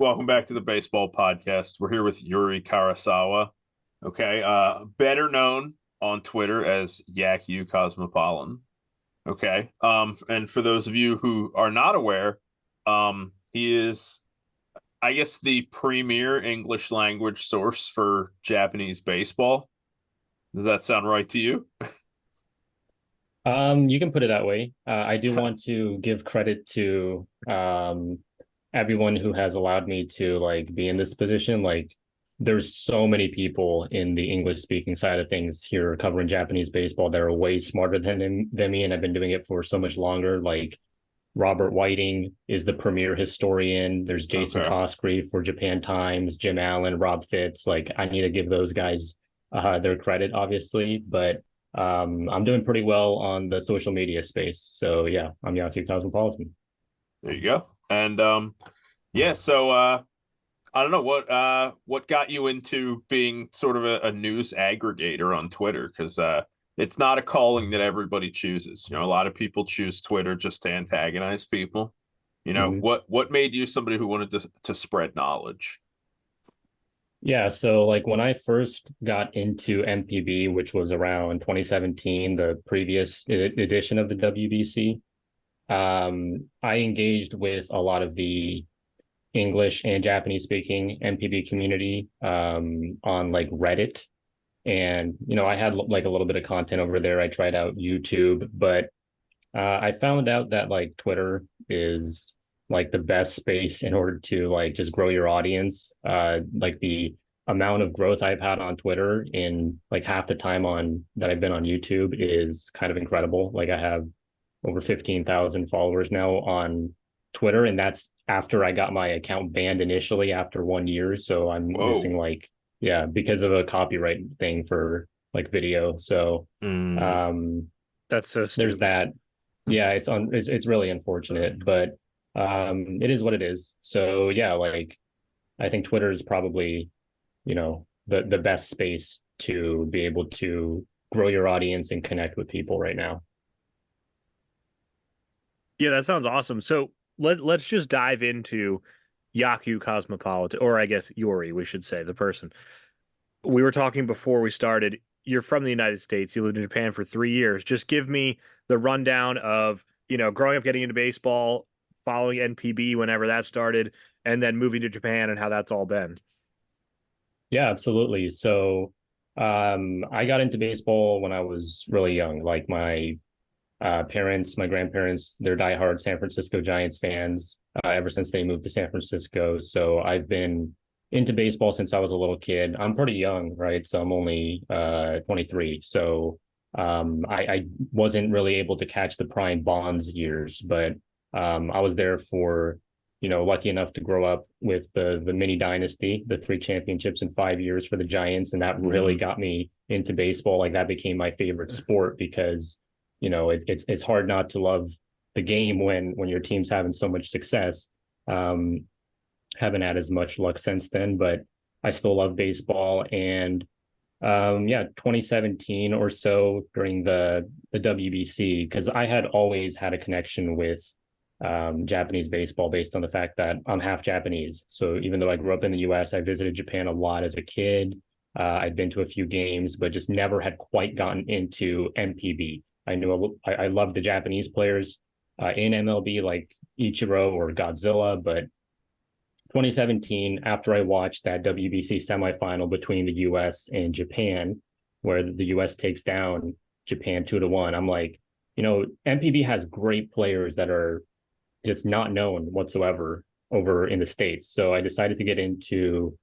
Welcome back to the baseball podcast. We're here with Yuri Karasawa. Okay, better known on Twitter as Yakyu Cosmopolitan. Okay, and for those of you who are not aware, he is, I guess, the premier English language source for Japanese baseball. Does that sound right to you? You can put it that way. I do want to give credit to everyone who has allowed me to like be in this position. Like, there's so many people in the English speaking side of things here covering Japanese baseball that are way smarter than me, and I've been doing it for so much longer. Like Robert Whiting is the premier historian. There's Jason Okay. Cosgrave for Japan Times, Jim Allen, Rob Fitz. Like, I need to give those guys their credit, obviously, but I'm doing pretty well on the social media space. So yeah, I'm Yakyu Cosmopolitan. There you go. And yeah, so I don't know what got you into being sort of a news aggregator on Twitter because it's not a calling that everybody chooses. A lot of people choose Twitter just to antagonize people. Mhm. What made you somebody who wanted to spread knowledge? Yeah, so like when I first got into MPB, which was around 2017, the previous edition of the WBC, I engaged with a lot of the English and Japanese speaking MPB community on like Reddit. And, I had like a little bit of content over there. I tried out YouTube, but I found out that like Twitter is like the best space in order to like just grow your audience. Like the amount of growth I've had on Twitter in like half the time on that I've been on YouTube is kind of incredible. Like I have over 15,000 followers now on Twitter, and that's after I got my account banned initially after 1 year. So I'm Whoa. missing like, yeah, because of a copyright thing for like video. So Mm, um That's so there's stupid. that. Yeah, it's really unfortunate, but it is what it is. So yeah, like I think Twitter is probably, the best space to be able to grow your audience and connect with people right now. Yeah, that sounds awesome. So let's just dive into Yakyu Cosmopolitan, or I guess Yuri, we should say, the person. We were talking before we started. You're from the United States. You lived in Japan for 3 years. Just give me the rundown of, growing up, getting into baseball, following NPB whenever that started, and then moving to Japan and how that's all been. Yeah, absolutely. So I got into baseball when I was really young. Like my parents, my grandparents, they're diehard San Francisco Giants fans ever since they moved to San Francisco. So I've been into baseball since I was a little kid. I'm pretty young, right? So I'm only 23. So I wasn't really able to catch the prime Bonds years, but I was there for, lucky enough to grow up with the mini dynasty, the three championships in 5 years for the Giants, and that really mm, got me into baseball. Like that became my favorite sport because it's hard not to love the game when your team's having so much success. Um, haven't had as much luck since then, but I still love baseball. And yeah, 2017 or so during the WBC, because I had always had a connection with Japanese baseball based on the fact that I'm half Japanese. So even though I grew up in the US, I visited Japan a lot as a kid. I'd been to a few games, but just never had quite gotten into MPB. I knew I loved the Japanese players in MLB like Ichiro or Godzilla, but 2017, after I watched that WBC semifinal between the US and Japan, where the US takes down Japan 2-1, I'm like, MPB has great players that are just not known whatsoever over in the States. So I decided to get into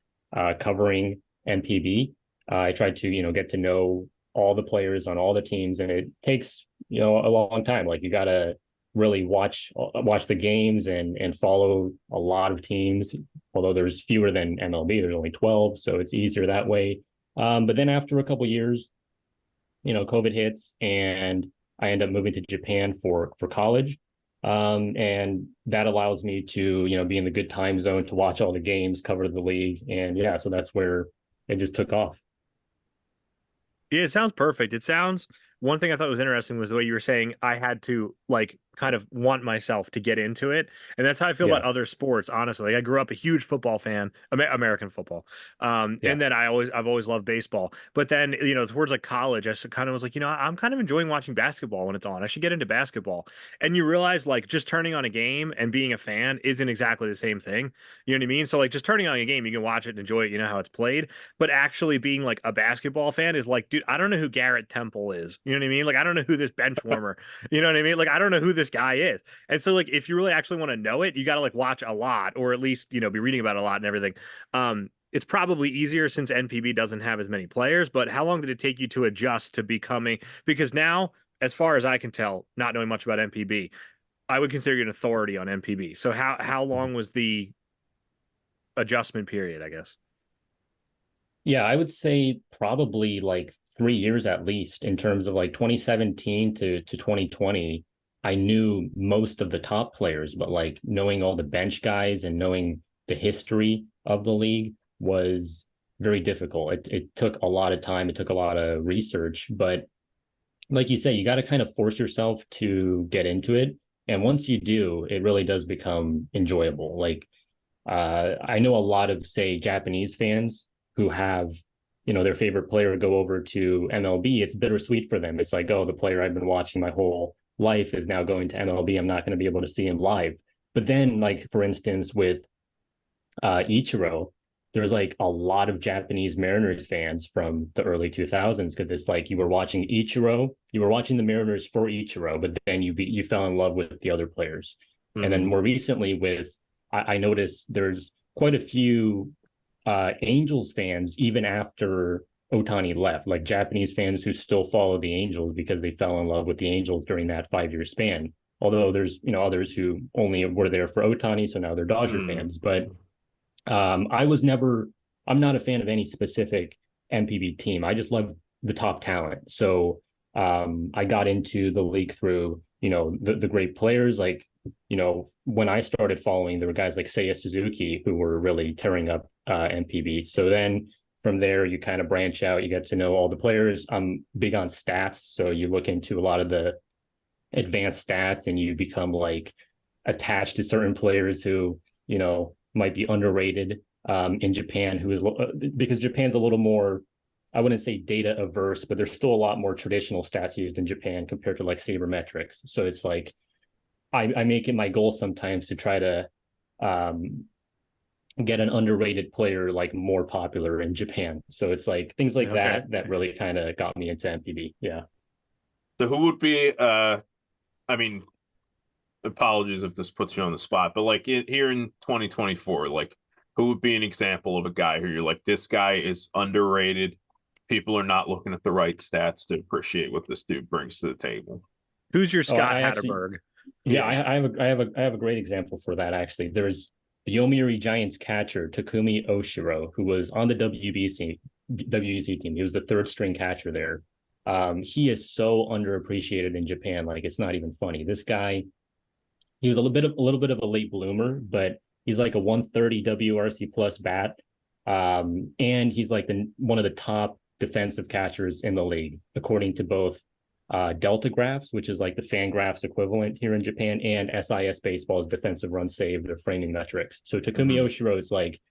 covering MPB. I tried to, get to know all the players on all the teams, and it takes, a long time. Like you got to really watch the games and follow a lot of teams. Although there's fewer than MLB, there's only 12, so it's easier that way. But then after a couple years, COVID hits, and I end up moving to Japan for college. And that allows me to, be in the good time zone to watch all the games, cover the league. And yeah, so that's where it just took off. Yeah, it sounds perfect. It sounds one thing I thought was interesting was the way you were saying I had to like kind of want myself to get into it. And that's how I feel Yeah. about other sports, honestly. Like I grew up a huge football fan, American football. Yeah. And then I've always loved baseball. But then, towards like college, I kind of was like, I'm kind of enjoying watching basketball when it's on. I should get into basketball. And you realize like just turning on a game and being a fan isn't exactly the same thing. You know what I mean? So like just turning on a game, you can watch it and enjoy it, you know how it's played. But actually being like a basketball fan is like, dude, I don't know who Garrett Temple is. You know what I mean? Like I don't know who this bench warmer, you know what I mean? Like I don't know who this guy is. And so like if you really actually want to know it, you got to like watch a lot or at least, be reading about it a lot and everything. It's probably easier since NPB doesn't have as many players, but how long did it take you to adjust to becoming, because now, as far as I can tell, not knowing much about NPB, I would consider you an authority on NPB. So how long was the adjustment period, I guess? Yeah, I would say probably like 3 years at least in terms of like 2017 to 2020. I knew most of the top players, but like knowing all the bench guys and knowing the history of the league was very difficult. It took a lot of time. It took a lot of research, but like you say, you got to kind of force yourself to get into it. And once you do, it really does become enjoyable. Like I know a lot of, say, Japanese fans who have, their favorite player go over to MLB. It's bittersweet for them. It's like, oh, the player I've been watching my whole life is now going to MLB. I'm not going to be able to see him live. But then, like, for instance, with Ichiro, there's like a lot of Japanese Mariners fans from the early 2000s because it's like you were watching Ichiro, you were watching the Mariners for Ichiro, but then you fell in love with the other players. And then more recently with I noticed there's quite a few Angels fans even after Ohtani left, like Japanese fans who still follow the Angels because they fell in love with the Angels during that 5 year span. Although there's others who only were there for Ohtani, so now they're Dodger fans. But I'm not a fan of any specific NPB team. I just love the top talent. So I got into the league through, the great players. Like, when I started following, there were guys like Seiya Suzuki who were really tearing up NPB. So then from there, you kind of branch out, you get to know all the players. I'm big on stats. So you look into a lot of the advanced stats and you become like attached to certain players who, might be underrated in Japan, because Japan's a little more, I wouldn't say data averse, but there's still a lot more traditional stats used in Japan compared to like sabermetrics. So it's like I make it my goal sometimes to try to get an underrated player like more popular in Japan. So it's like things like that really kind of got me into MPB. Yeah. So who would be I mean, apologies if this puts you on the spot, but like here in 2024, like who would be an example of a guy who you're like, this guy is underrated. People are not looking at the right stats to appreciate what this dude brings to the table. Who's your Scott I actually, Hatterberg? yeah, I have a great example for that actually. There's the Yomiuri Giants catcher Takumi Oshiro, who was on the WBC team. He was the third string catcher there. He is so underappreciated in Japan, like it's not even funny. This guy, he was a little bit of a late bloomer, but he's like a 130 WRC plus bat. And he's like one of the top defensive catchers in the league, according to both Delta Graphs, which is like the Fangraphs equivalent here in Japan, and SIS Baseball's defensive run saved, their framing metrics. So Takumi Oshiro is like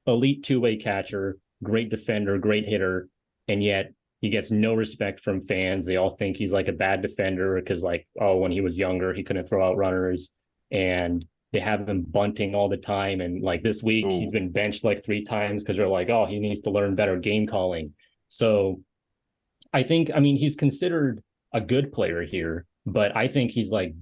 elite two-way catcher, great defender, great hitter, and yet he gets no respect from fans. They all think he's like a bad defender because like, oh, when he was younger, he couldn't throw out runners. And they have him bunting all the time. And like this week, he's been benched like 3 times because they're like, oh, he needs to learn better game calling. So I mean, he's considered a good player here, but I think he's like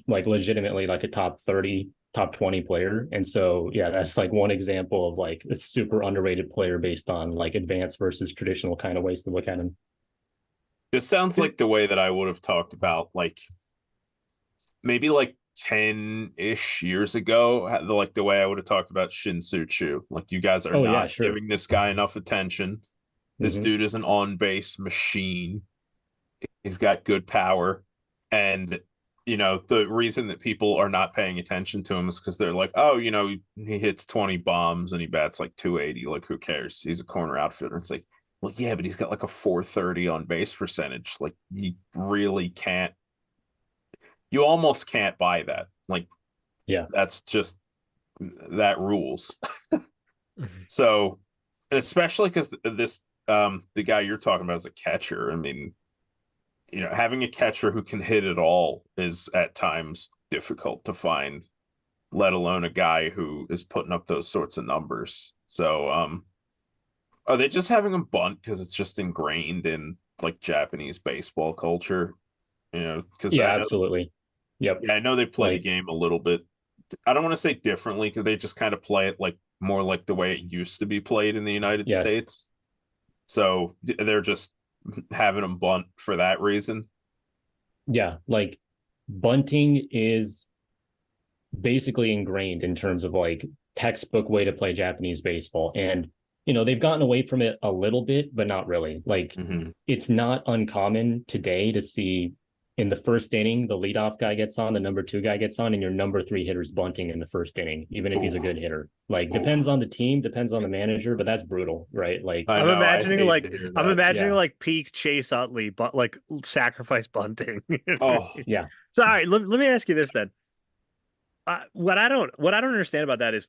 legitimately like a top 30, top 20 player. And so, yeah, that's like one example of like a super underrated player based on like advanced versus traditional kind of ways to look at him. This sounds like the way that I would have talked about like maybe like 10-ish years ago, like the way I would have talked about Shin-Soo Choo. Like you guys are not giving this guy enough attention. This dude is an on-base machine. He's got good power. And, the reason that people are not paying attention to him is because they're like, oh, he hits 20 bombs and he bats like 280. Like, who cares? He's a corner outfielder. It's like, well, yeah, but he's got like a 430 on base percentage. Like, you really can't. you almost can't buy that. Like, Yeah. that's just that rules. So, and especially because this the guy you're talking about is a catcher. I mean, having a catcher who can hit it all is at times difficult to find, let alone a guy who is putting up those sorts of numbers. So, are they just having him bunt because it's just ingrained in like Japanese baseball culture? Because Yeah, absolutely. Yep. I know they play the Like, game a little bit. I don't want to say differently because they just kind of play it like more like the way it used to be played in the United yes. States. So they're just having them bunt for that reason. Yeah. Like bunting is basically ingrained in terms of like textbook way to play Japanese baseball. And, they've gotten away from it a little bit, but not really. Like Mm-hmm. it's not uncommon today to see in the first inning, the leadoff guy gets on, the number two guy gets on, and your number three hitter's bunting in the first inning, even if he's a Oof. good hitter. Like depends Oof. on the team, depends on the manager, but that's brutal, right? Like, I I'm know. I'd imagining hate to like hear I'm that. imagining yeah, like peak Chase Utley, but like sacrifice bunting. Oh, yeah, So all right, let me ask you this then. What I don't understand about that is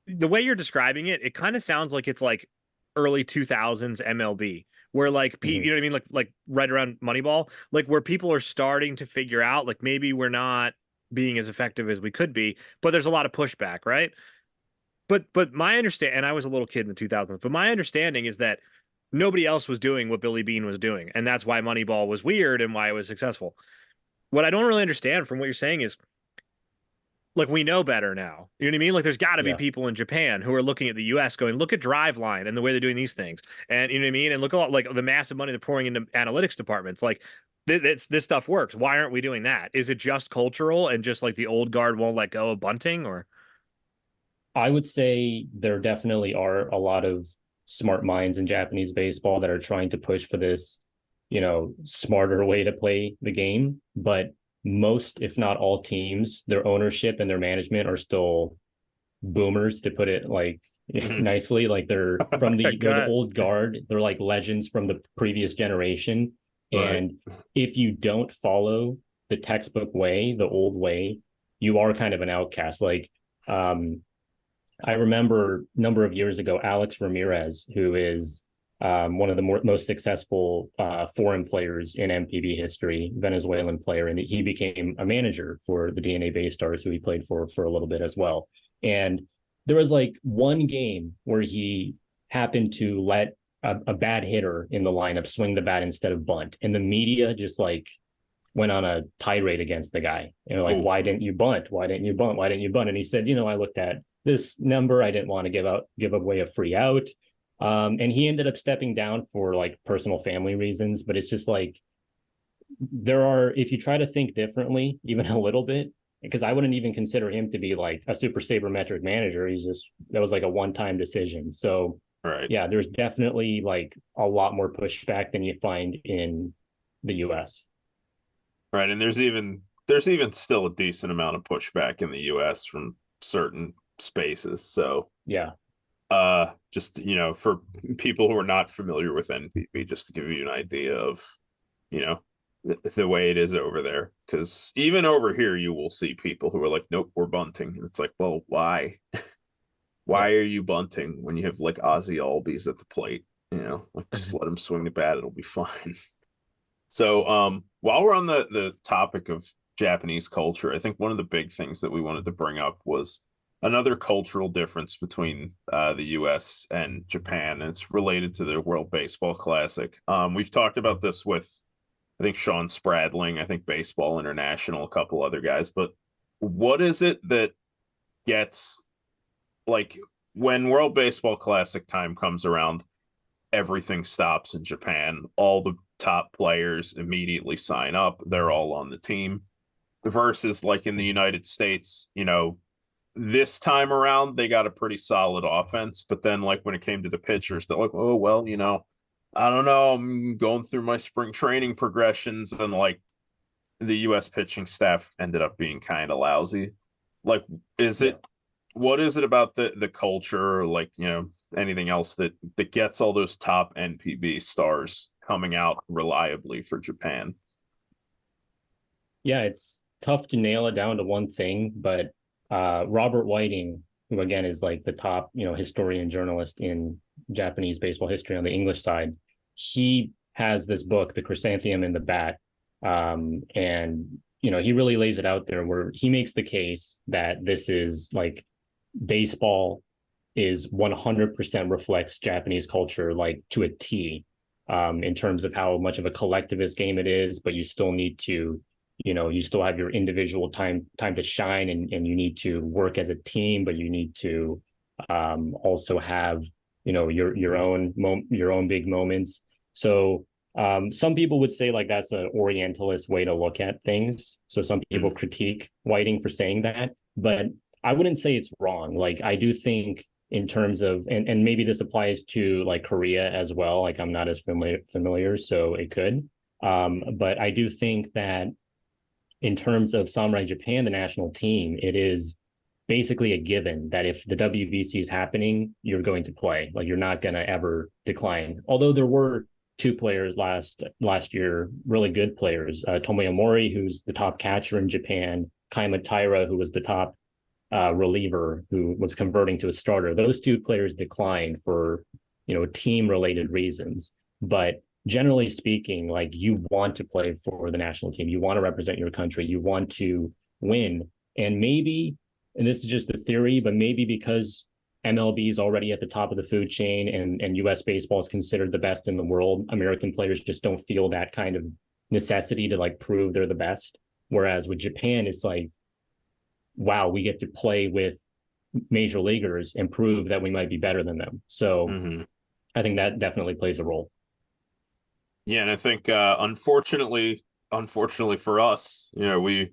the way you're describing it. It kind of sounds like it's like early 2000s MLB, where like mhm, you know what I mean, like right around Moneyball, like where people are starting to figure out like maybe we're not being as effective as we could be, but there's a lot of pushback, right? But my understand, and I was a little kid in the 2000s, but my understanding is that nobody else was doing what Billy Beane was doing, and that's why Moneyball was weird and why it was successful. What I don't really understand from what you're saying is like we know better now. You know what I mean? Like there's got to be yeah. people in Japan who are looking at the US going, look at Driveline and the way they're doing these things. And you know what I mean? And look at like the massive money they're pouring into analytics departments. Like this stuff works. Why aren't we doing that? Is it just cultural and just like the old guard won't let go of bunting or I would say there definitely are a lot of smart minds in Japanese baseball that are trying to push for this, smarter way to play the game. But most, if not all teams, their ownership and their management are still boomers, to put it like mhm. nicely. Like okay, they're the God. old guard. They're like legends from the previous generation. Right. And if you don't follow the textbook way, the old way, you are kind of an outcast. Like um I remember a number of years ago, Alex Ramirez, who is one of the most successful foreign players in MPB history, Venezuelan player, and he became a manager for the DNA Bay Stars, who he played for a little bit as well. And there was like one game where he happened to let a bad hitter in the lineup swing the bat instead of bunt, and the media just like went on a tirade against the guy. Like, Oh, why didn't you bunt? Why didn't you bunt? Why didn't you bunt? And he said, I looked at this number. I didn't want to give away a free out. And he ended up stepping down for like personal family reasons. But it's just like if you try to think differently, even a little bit, because I wouldn't even consider him to be like a super sabermetric manager. That was like a one-time decision. So right. yeah, there's definitely like a lot more pushback than you find in the US. Right. And there's even still a decent amount of pushback in the US from certain spaces. So Yeah. just for people who are not familiar with NPB, just to give you an idea of, you know, the way it is over there. Because even over here, you will see people who are like, nope, we're bunting. And it's like, well, why? Yeah. Why are you bunting when you have like Ozzy Albies at the plate? Like just let him swing the bat, it'll be fine. So, while we're on the topic of Japanese culture, I think one of the big things that we wanted to bring up was another cultural difference between the U.S. and Japan, and it's related to the World Baseball Classic. We've talked about this with, I think, Sean Spradling, I think Baseball International, a couple other guys, but what is it that gets like when World Baseball Classic time comes around? Everything stops in Japan. All the top players immediately sign up. They're all on the team. Versus like in the United States, this time around they got a pretty solid offense, but then like when it came to the pitchers, they're like, oh well, I don't know. I'm going through my spring training progressions, and like the US pitching staff ended up being kind of lousy. Like, is Yeah. it what is it about the culture, or like, anything else that gets all those top NPB stars coming out reliably for Japan? Yeah, it's tough to nail it down to one thing, but Robert Whiting, who again is like the top, historian journalist in Japanese baseball history on the English side, he has this book, The Chrysanthemum and the Bat. And he really lays it out there where he makes the case that this is like baseball is 100% reflects Japanese culture like to a T, in terms of how much of a collectivist game it is, but you still need to, you still have your individual time to shine, and you need to work as a team, but you need to also have, your own big moments. So some people would say like that's an Orientalist way to look at things. So some people critique Whiting for saying that, but I wouldn't say it's wrong. Like I do think in terms of, and maybe this applies to like Korea as well. Like I'm not as familiar, so it could. But I do think that in terms of Samurai Japan, the national team, it is basically a given that if the WBC is happening, you're going to play. Like you're not going to ever decline. Although there were two players last year, really good players, Tomoya Mori, who's the top catcher in Japan, Kaima Taira, who was the top reliever who was converting to a starter. Those two players declined for team related reasons, but generally speaking, like you want to play for the national team, you want to represent your country, you want to win. And maybe, and this is just a theory, but maybe because MLB is already at the top of the food chain, and US baseball is considered the best in the world, American players just don't feel that kind of necessity to like prove they're the best. Whereas with Japan, it's like, wow, we get to play with major leaguers and prove that we might be better than them. So I think that definitely plays a role. Yeah, and I think unfortunately for us, we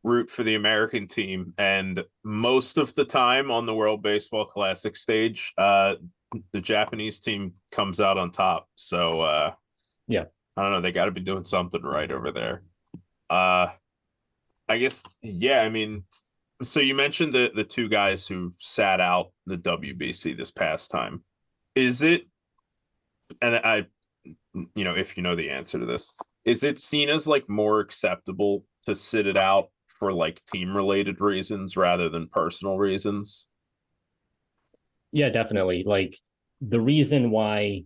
root for the American team, and most of the time on the World Baseball Classic stage, the Japanese team comes out on top. So yeah, I don't know, they got to be doing something right over there. I guess, yeah, I mean, so you mentioned the two guys who sat out the WBC this past time. Is it, and if you know the answer to this, is it seen as like more acceptable to sit it out for like team related reasons rather than personal reasons? Yeah, definitely. Like the reason why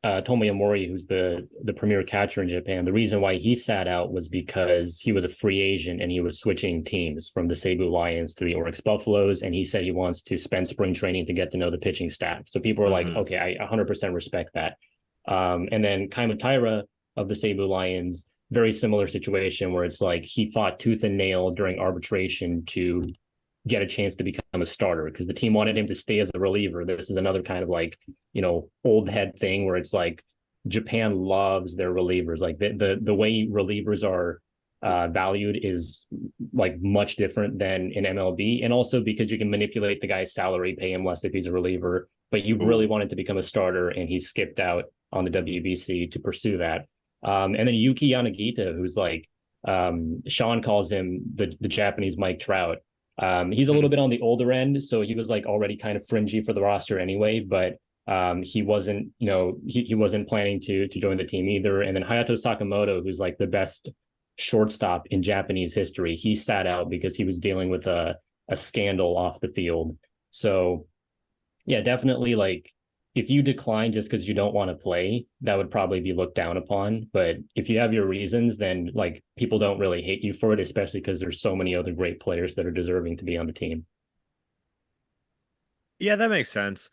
Tomoya Mori, who's the premier catcher in Japan, the reason why he sat out was because he was a free agent and he was switching teams from the Seibu Lions to the Oryx Buffaloes, and he said he wants to spend spring training to get to know the pitching staff. So people are like, okay, I 100% respect that. And then Kaima Taira of the Seibu Lions, very similar situation where it's like he fought tooth and nail during arbitration to get a chance to become a starter because the team wanted him to stay as a reliever. This is another kind of like, old head thing where it's like Japan loves their relievers. Like the way relievers are valued is like much different than in MLB. And also because you can manipulate the guy's salary, pay him less if he's a reliever, but he really wanted to become a starter and he skipped out on the WBC to pursue that. And then Yuki Yanagita, who's like, Sean calls him the Japanese Mike Trout. He's a little bit on the older end, so he was like already kind of fringy for the roster anyway, but he wasn't, he wasn't planning to join the team either. And then Hayato Sakamoto, who's like the best shortstop in Japanese history, he sat out because he was dealing with a scandal off the field. So yeah, definitely like if you decline just because you don't want to play, that would probably be looked down upon. But if you have your reasons, then like people don't really hate you for it, especially because there's so many other great players that are deserving to be on the team. Yeah, that makes sense.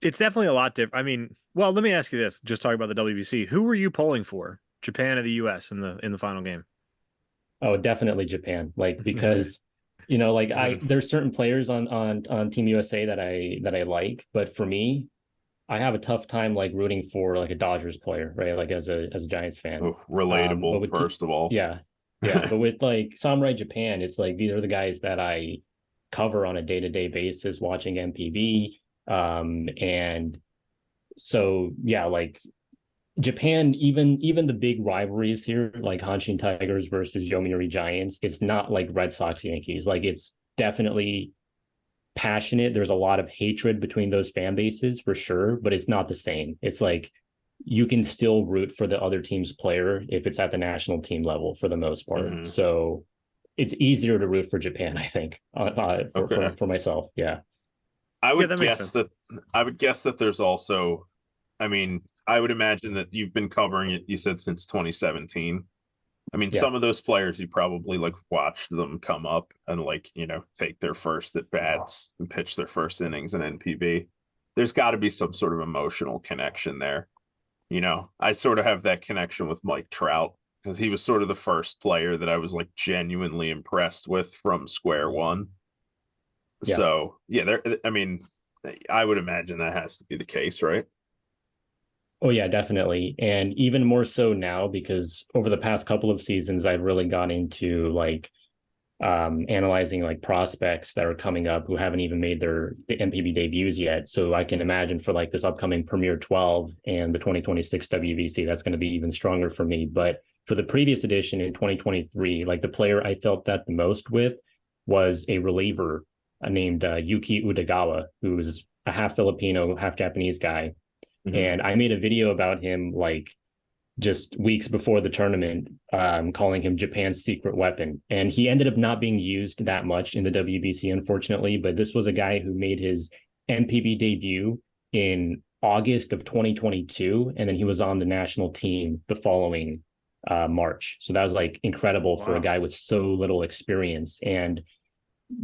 It's definitely a lot different. I mean, well, let me ask you this, just talking about the WBC. Who were you polling for? Japan or the US in the final game? Oh, definitely Japan. Like because like there's certain players on Team USA that I like, but for me, I have a tough time like rooting for like a Dodgers player, right? Like as a Giants fan. Oh, relatable, first of all. Yeah. Yeah. But with like Samurai Japan, it's like these are the guys that I cover on a day-to-day basis watching MPB. And so yeah, like Japan, even the big rivalries here, like Hanshin Tigers versus Yomiuri Giants, it's not like Red Sox Yankees. Like it's definitely passionate. There's a lot of hatred between those fan bases for sure, but it's not the same. It's like you can still root for the other team's player if it's at the national team level for the most part. Mhm. So it's easier to root for Japan, I think, for myself. Yeah. I Yeah, would that makes guess sense. that there's also, I mean, I would imagine that you've been covering it, you said, since 2017. I mean, Yeah. some of those players you probably like watched them come up and like, take their first at bats and pitch their first innings in NPB. There's got to be some sort of emotional connection there. I sort of have that connection with Mike Trout because he was sort of the first player that I was like genuinely impressed with from square one. Yeah. So yeah, I mean, I would imagine that has to be the case, right? Oh yeah, definitely. And even more so now because over the past couple of seasons, I've really gone into like analyzing like prospects that are coming up who haven't even made their NPB debuts yet. So I can imagine for like this upcoming Premier 12 and the 2026 WBC, that's going to be even stronger for me. But for the previous edition in 2023, like the player I felt that the most with was a reliever named Yuki Udagawa, who's a half Filipino, half Japanese guy. Mhm. And I made a video about him like just weeks before the tournament, calling him Japan's secret weapon. And he ended up not being used that much in the WBC, unfortunately. But this was a guy who made his NPB debut in August of 2022. And then he was on the national team the following March. So that was like incredible for a Wow. guy with so little experience. And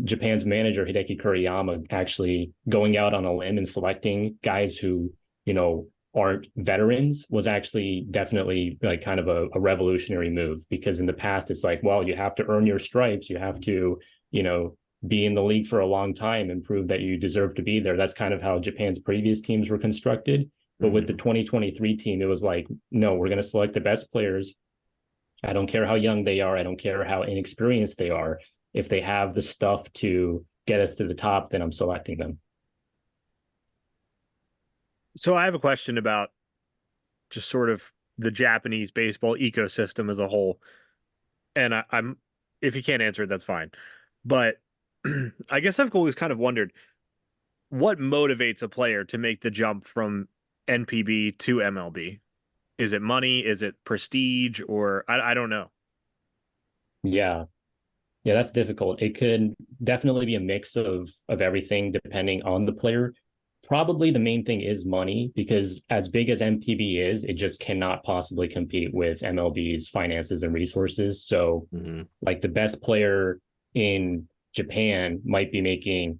Japan's manager, Hideki Kuriyama, actually going out on a limb and selecting guys who, you know, aren't veterans was actually definitely like kind of a revolutionary move because in the past it's like, well, you have to earn your stripes, you have to, be in the league for a long time and prove that you deserve to be there. That's kind of how Japan's previous teams were constructed. But with the Mhm. 2023 team, it was like, no, we're going to select the best players. I don't care how young they are. I don't care how inexperienced they are. If they have the stuff to get us to the top, then I'm selecting them. So I have a question about just sort of the Japanese baseball ecosystem as a whole. And I'm, if you can't answer it, that's fine. But I guess I've always kind of wondered what motivates a player to make the jump from NPB to MLB? Is it money? Is it prestige? Or I don't know. Yeah. Yeah, that's difficult. It could definitely be a mix of everything depending on the player. Probably the main thing is money because as big as MPB is, it just cannot possibly compete with MLB's finances and resources. So Mhm. like the best player in Japan might be making,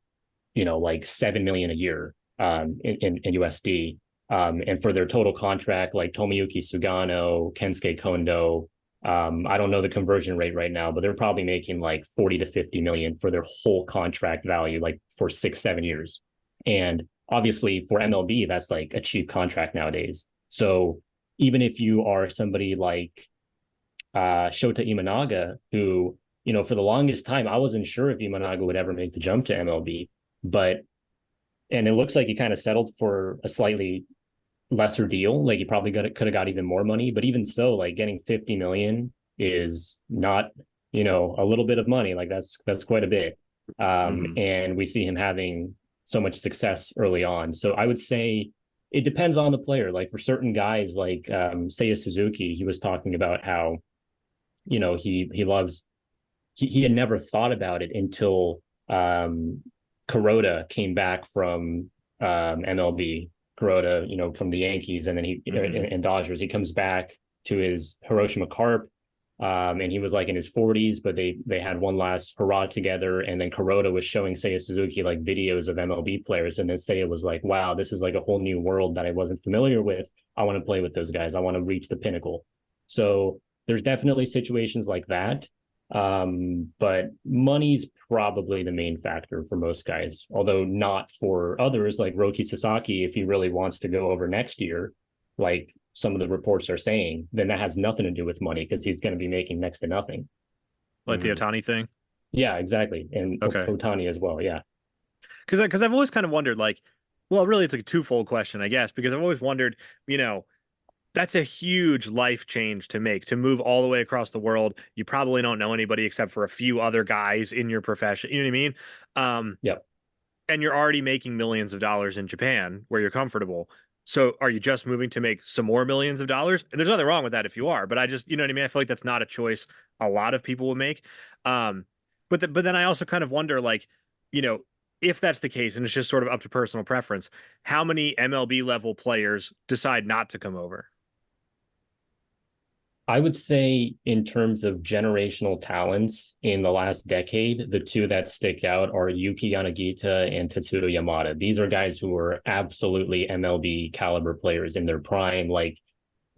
like 7 million a year in USD. And for their total contract, like Tomoyuki Sugano, Kensuke Kondo, I don't know the conversion rate right now, but they're probably making like 40 to 50 million for their whole contract value, like for 6, 7 years. And obviously for MLB, that's like a cheap contract nowadays. So even if you are somebody like Shota Imanaga, who, for the longest time, I wasn't sure if Imanaga would ever make the jump to MLB, but, and it looks like he kind of settled for a slightly lesser deal. Like he probably could have got even more money, but even so, like getting 50 million is not, a little bit of money. Like that's quite a bit. Mhm. And we see him having so much success early on. So I would say it depends on the player. Like for certain guys, like Seiya Suzuki, he was talking about how, he loves he had never thought about it until Kuroda came back from MLB. Kuroda, from the Yankees, and then Mhm. and Dodgers. He comes back to his Hiroshima Carp, and he was like in his 40s, but they had one last hurrah together. And then Kuroda was showing Seiya Suzuki like videos of MLB players, and then Seiya was like, "Wow, this is like a whole new world that I wasn't familiar with. I want to play with those guys. I want to reach the pinnacle." So there's definitely situations like that. But money's probably the main factor for most guys, although not for others like Roki Sasaki. If he really wants to go over next year, like some of the reports are saying, then that has nothing to do with money because he's going to be making next to nothing. Like the Mhm. Otani thing. Yeah, exactly. And Okay. Otani as well. Yeah. Because I've always kind of wondered, like, well, really, it's like a twofold question, I guess, because I've always wondered, you know, that's a huge life change to make, to move all the way across the world. You probably don't know anybody except for a few other guys in your profession. You know what I mean? Um, Yep. and you're already making millions of dollars in Japan where you're comfortable. So are you just moving to make some more millions of dollars? And there's nothing wrong with that if you are, but I just, you know what I mean? I feel like that's not a choice a lot of people will make. Um, but then I also kind of wonder, like, you know, if that's the case, and it's just sort of up to personal preference, how many MLB level players decide not to come over? I would say in terms of generational talents in the last decade, the two that stick out are Yuki Yanagita and Tetsuto Yamada. These are guys who are absolutely MLB caliber players in their prime. Like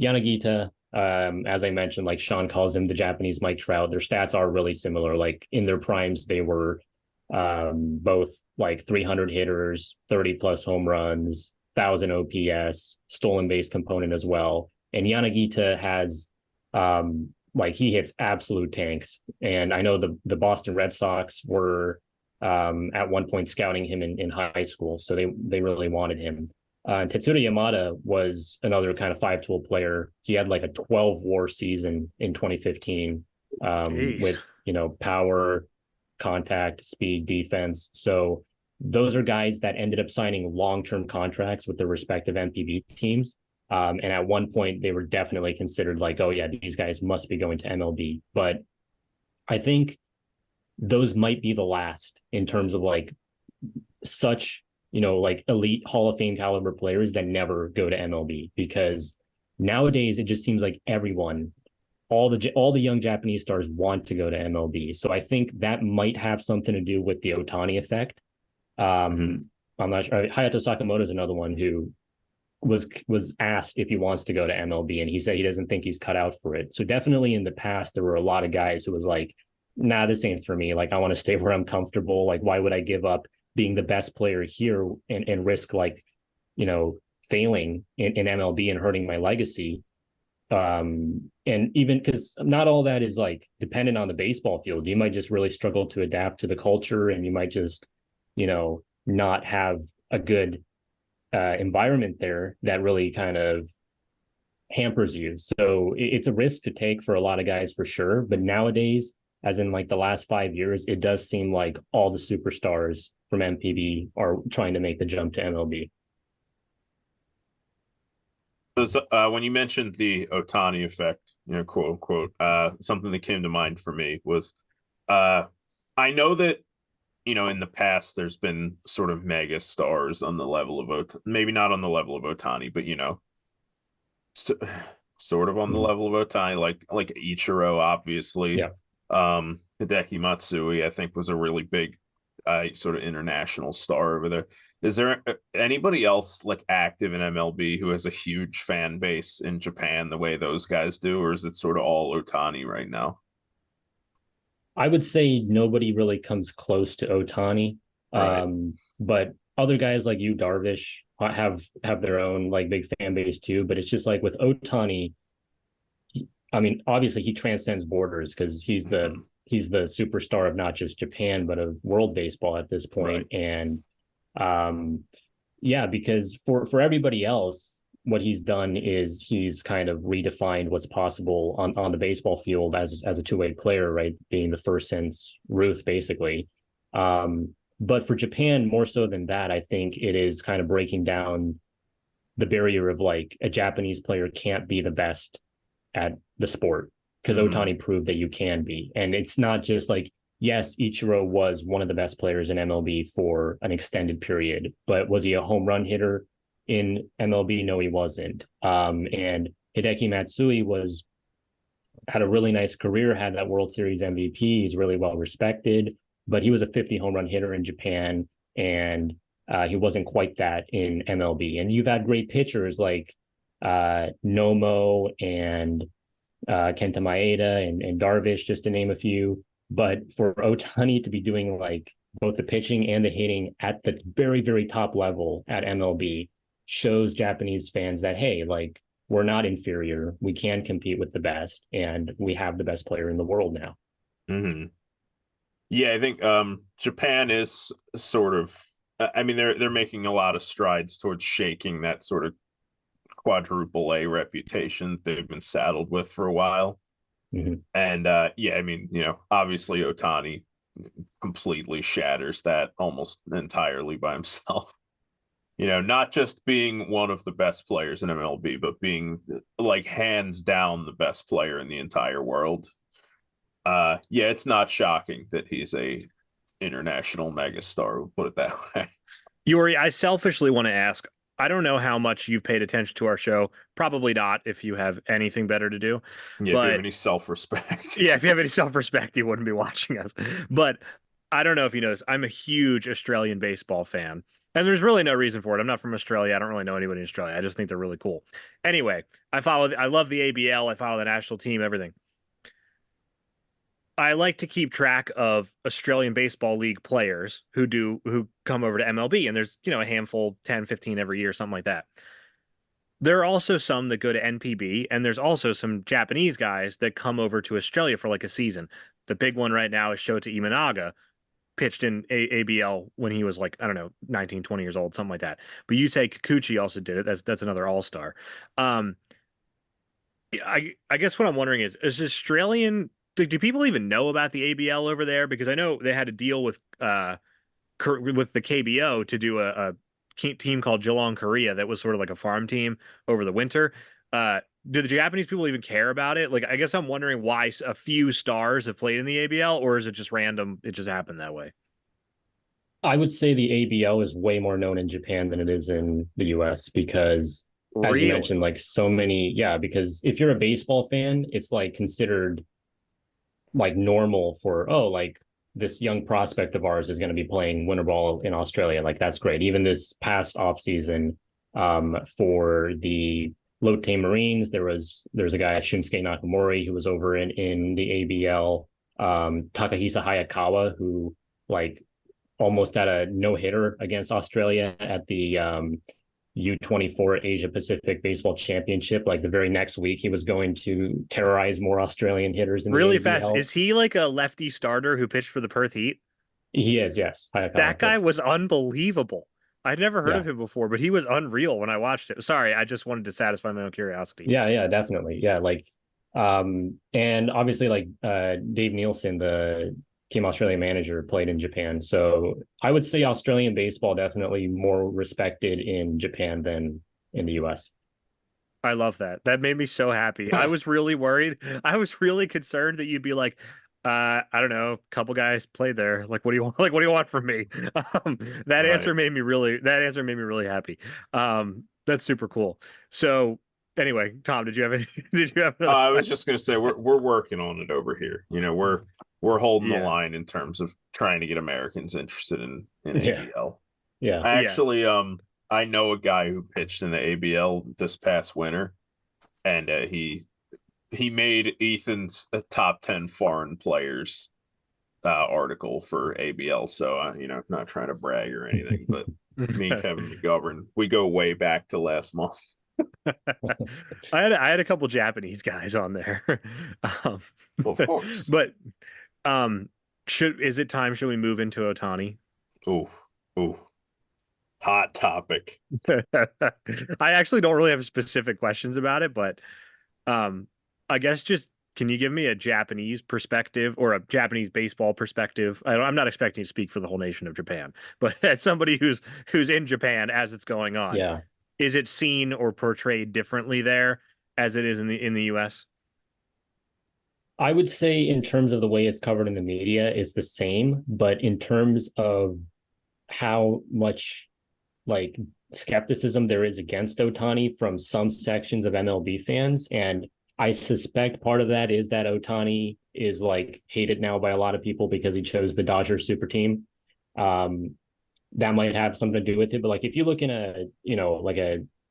Yanagita, as I mentioned, like Sean calls him the Japanese Mike Trout. Their stats are really similar. Like in their primes, they were both like 300 hitters, 30 plus home runs, 1,000 OPS, stolen base component as well. And Yanagita has like he hits absolute tanks. And I know the Boston Red Sox were at one point scouting him in high school, so they really wanted him. Tetsuya Yamada was another kind of five-tool player. He had like a 12 WAR season in 2015 Jeez. with power, contact, speed, defense. So those are guys that ended up signing long-term contracts with their respective NPB teams. And at one point, they were definitely considered like, oh, yeah, these guys must be going to MLB. But I think those might be the last in terms of like such, like elite Hall of Fame caliber players that never go to MLB, because nowadays it just seems like everyone, all the young Japanese stars want to go to MLB. So I think that might have something to do with the Ohtani effect. I'm not sure. Hayato Sakamoto is another one who was asked if he wants to go to MLB, and he said he doesn't think he's cut out for it. So definitely in the past, there were a lot of guys who was like, nah, this ain't for me. Like, I want to stay where I'm comfortable. Like, why would I give up being the best player here and risk like, failing in MLB and hurting my legacy? And even because not all that is like dependent on the baseball field. You might just really struggle to adapt to the culture, and you might just, not have a good environment there that really kind of hampers you. So it's a risk to take for a lot of guys for sure. But nowadays, as in like the last 5 years, it does seem like all the superstars from MPB are trying to make the jump to MLB. When you mentioned the Ohtani effect, quote unquote, something that came to mind for me was, I know that in the past there's been sort of mega stars on the level of maybe not on the level of Ohtani, but sort of on the level of Ohtani, like Ichiro, obviously. Yeah. Hideki Matsui, I think, was a really big sort of international star over there. Is there anybody else like active in MLB who has a huge fan base in Japan the way those guys do, or is it sort of all Ohtani right now? I would say nobody really comes close to Ohtani. Right. But other guys like you, Darvish, have their own like big fan base too. But it's just like with Ohtani, I mean, obviously he transcends borders because he's the superstar of not just Japan but of world baseball at this point. Right. And yeah, because for everybody else, what he's done is he's kind of redefined what's possible on the baseball field as a two-way player, right? Being the first since Ruth, basically. But for Japan, more so than that, I think it is kind of breaking down the barrier of like a Japanese player can't be the best at the sport, because Ohtani proved that you can be. And it's not just like, yes, Ichiro was one of the best players in MLB for an extended period, but was he a home run hitter in MLB? No, he wasn't. And Hideki Matsui had a really nice career, had that World Series MVP. He's really well respected, but he was a 50 home run hitter in Japan, and he wasn't quite that in MLB. And you've had great pitchers like Nomo and Kenta Maeda and Darvish, just to name a few. But for Ohtani to be doing like both the pitching and the hitting at the very, very top level at MLB shows Japanese fans that, hey, like, we're not inferior. We can compete with the best, and we have the best player in the world now. Yeah, I think Japan is sort of, I mean, they're making a lot of strides towards shaking that sort of quadruple A reputation they've been saddled with for a while. And yeah, I mean, obviously Ohtani completely shatters that almost entirely by himself. not just being one of the best players in MLB, but being like hands down the best player in the entire world. Yeah, it's not shocking that he's a international megastar. We'll put it that way. Yuri, I selfishly want to ask, I don't know how much you've paid attention to our show. Probably not if you have anything better to do. Yeah, if you have any self-respect. Yeah, if you have any self-respect, you wouldn't be watching us. But I don't know if you know this. I'm a huge Australian baseball fan. And there's really no reason for it. I'm not from Australia. I don't really know anybody in Australia. I just think they're really cool. Anyway, I love the ABL. I follow the national team, everything. I like to keep track of Australian Baseball League players who come over to MLB, and there's, a handful, 10, 15 every year, something like that. There are also some that go to NPB, and there's also some Japanese guys that come over to Australia for like a season. The big one right now is Shota Imanaga, pitched in ABL when he was like, I don't know, 19, 20 years old, something like that. But you say Kikuchi also did it. That's another all-star. I guess what I'm wondering is Australian, do people even know about the ABL over there? Because I know they had a deal with the KBO to do a team called Geelong Korea that was sort of like a farm team over the winter. Do the Japanese people even care about it? Like, I guess I'm wondering why a few stars have played in the ABL, or is it just random? It just happened that way. I would say the ABL is way more known in Japan than it is in the US because, as you mentioned, like so many, because if you're a baseball fan, it's like considered like normal for, like this young prospect of ours is going to be playing winter ball in Australia. Like, that's great. Even this past offseason, for the Lotte Marines, there's a guy, Shunsuke Nakamori, who was over in the ABL. Takahisa Hayakawa, who like almost had a no-hitter against Australia at the U24 Asia Pacific Baseball Championship. Like the very next week, he was going to terrorize more Australian hitters in really the ABL. Fast. Is he like a lefty starter who pitched for the Perth Heat? He is, yes. Hayakawa. That guy was unbelievable. I'd never heard of him before, but he was unreal when I watched it. Sorry, I just wanted to satisfy my own curiosity. Yeah, definitely. Yeah, like, and obviously, like, Dave Nielsen, the Team Australia manager, played in Japan. So I would say Australian baseball definitely more respected in Japan than in the US. I love that. That made me so happy. I was really worried. I was really concerned that you'd be like, I don't know, a couple guys played there. Like, what do you want? Like, what do you want from me? That answer made me really happy. That's super cool. So anyway, Tom, did you have any? Did you have? I was just gonna say we're working on it over here. We're holding the line in terms of trying to get Americans interested in ABL. Yeah. Actually, I know a guy who pitched in the ABL this past winter, and he made Ethan's top 10 foreign players article for ABL. So, not trying to brag or anything, but me and Kevin McGovern, we go way back to last month. I had a couple Japanese guys on there. Well, of course. But should we move into Ohtani? Ooh. Hot topic. I actually don't really have specific questions about it, but I guess just can you give me a Japanese perspective or a Japanese baseball perspective? I'm not expecting to speak for the whole nation of Japan, but as somebody who's in Japan as it's going on, is it seen or portrayed differently there as it is in the US? I would say in terms of the way it's covered in the media, it's the same, but in terms of how much like skepticism there is against Ohtani from some sections of MLB fans, and I suspect part of that is that Ohtani is like hated now by a lot of people because he chose the Dodgers super team. That might have something to do with it. But like, if you look in a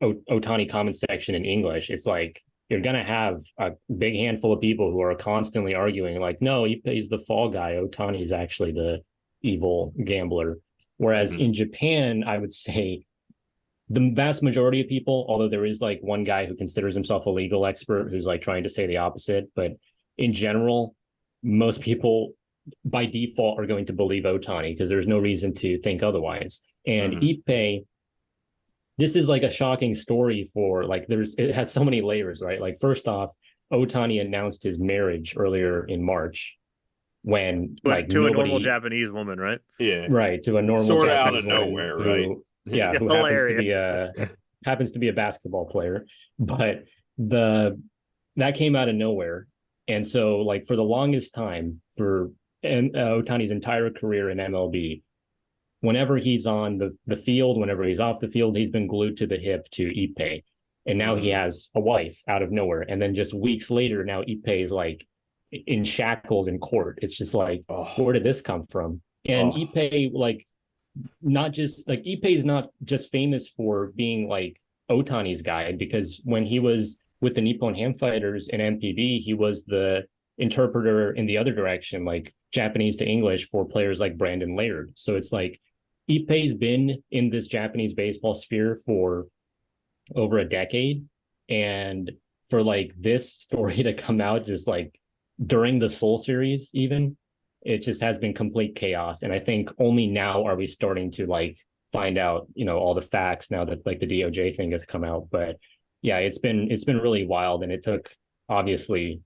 Ohtani comment section in English, it's like you're going to have a big handful of people who are constantly arguing like, no, he's the fall guy. Ohtani is actually the evil gambler. Whereas in Japan, I would say the vast majority of people, although there is like one guy who considers himself a legal expert who's like trying to say the opposite, but in general, most people by default are going to believe Ohtani because there's no reason to think otherwise. And Ippei, this is like a shocking story for like, it has so many layers, right? Like, first off, Ohtani announced his marriage earlier in March when to a normal Japanese woman, right? Yeah. Right. To a normal sort of Japanese out of nowhere, who, right? yeah, who Hilarious. happens to be a basketball player, but the that came out of nowhere. And so, like, for the longest time, for Otani's entire career in MLB, whenever he's on the field, whenever he's off the field, he's been glued to the hip to Ippei. And now he has a wife out of nowhere. And then just weeks later, now Ippei is like in shackles in court. It's just like, where did this come from? And Ippei, like, not just like Ippei is not just famous for being like Otani's guy, because when he was with the Nippon Ham Fighters in NPB, he was the interpreter in the other direction, like Japanese to English for players like Brandon Laird. So it's like Ippei's been in this Japanese baseball sphere for over a decade. And for like this story to come out just like during the Seoul series, even, it just has been complete chaos. And I think only now are we starting to like find out, all the facts now that like the DOJ thing has come out. But yeah, it's been really wild, and it took obviously,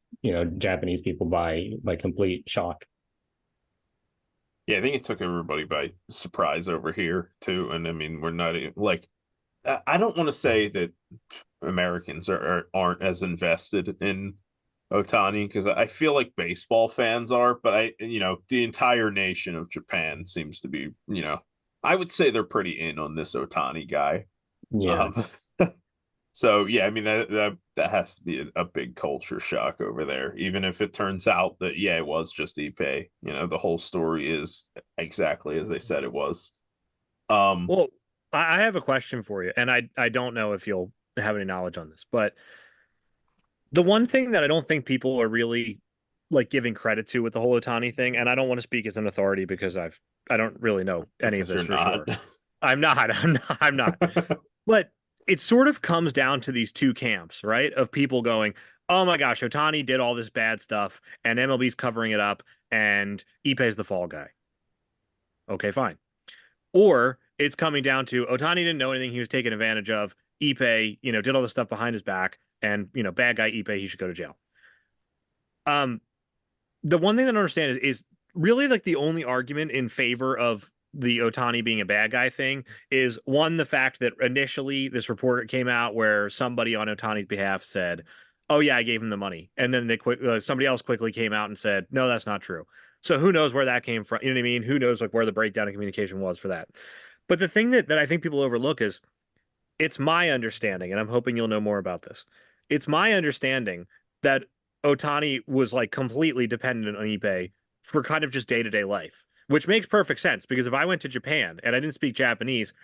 Japanese people by complete shock. Yeah, I think it took everybody by surprise over here too. And I mean, we're not even, like, I don't want to say that Americans aren't as invested in Ohtani, because I feel like baseball fans are, but the entire nation of Japan seems to be, I would say they're pretty in on this Ohtani guy. Yeah. So yeah, I mean that has to be a big culture shock over there, even if it turns out that it was just Ippei. The whole story is exactly as they said it was. Well, I have a question for you, and I don't know if you'll have any knowledge on this, but the one thing that I don't think people are really like giving credit to with the whole Ohtani thing, and I don't want to speak as an authority because I don't really know any of this for sure. I'm not. But it sort of comes down to these two camps, right? Of people going, oh my gosh, Ohtani did all this bad stuff and MLB's covering it up and Ippei's the fall guy. Okay, fine. Or it's coming down to Ohtani didn't know anything, he was taken advantage of. Ippei, did all this stuff behind his back, and bad guy Ippei, he should go to jail. The one thing that I don't understand is really like the only argument in favor of the Ohtani being a bad guy thing is, one, the fact that initially this report came out where somebody on Ohtani's behalf said, oh yeah, I gave him the money. And then somebody else quickly came out and said, no, that's not true. So who knows where that came from? You know what I mean? Who knows like where the breakdown in communication was for that? But the thing that I think people overlook is, it's my understanding, and I'm hoping you'll know more about this. It's my understanding that Ohtani was like completely dependent on Ippei for kind of just day-to-day life, which makes perfect sense, because if I went to Japan and I didn't speak Japanese,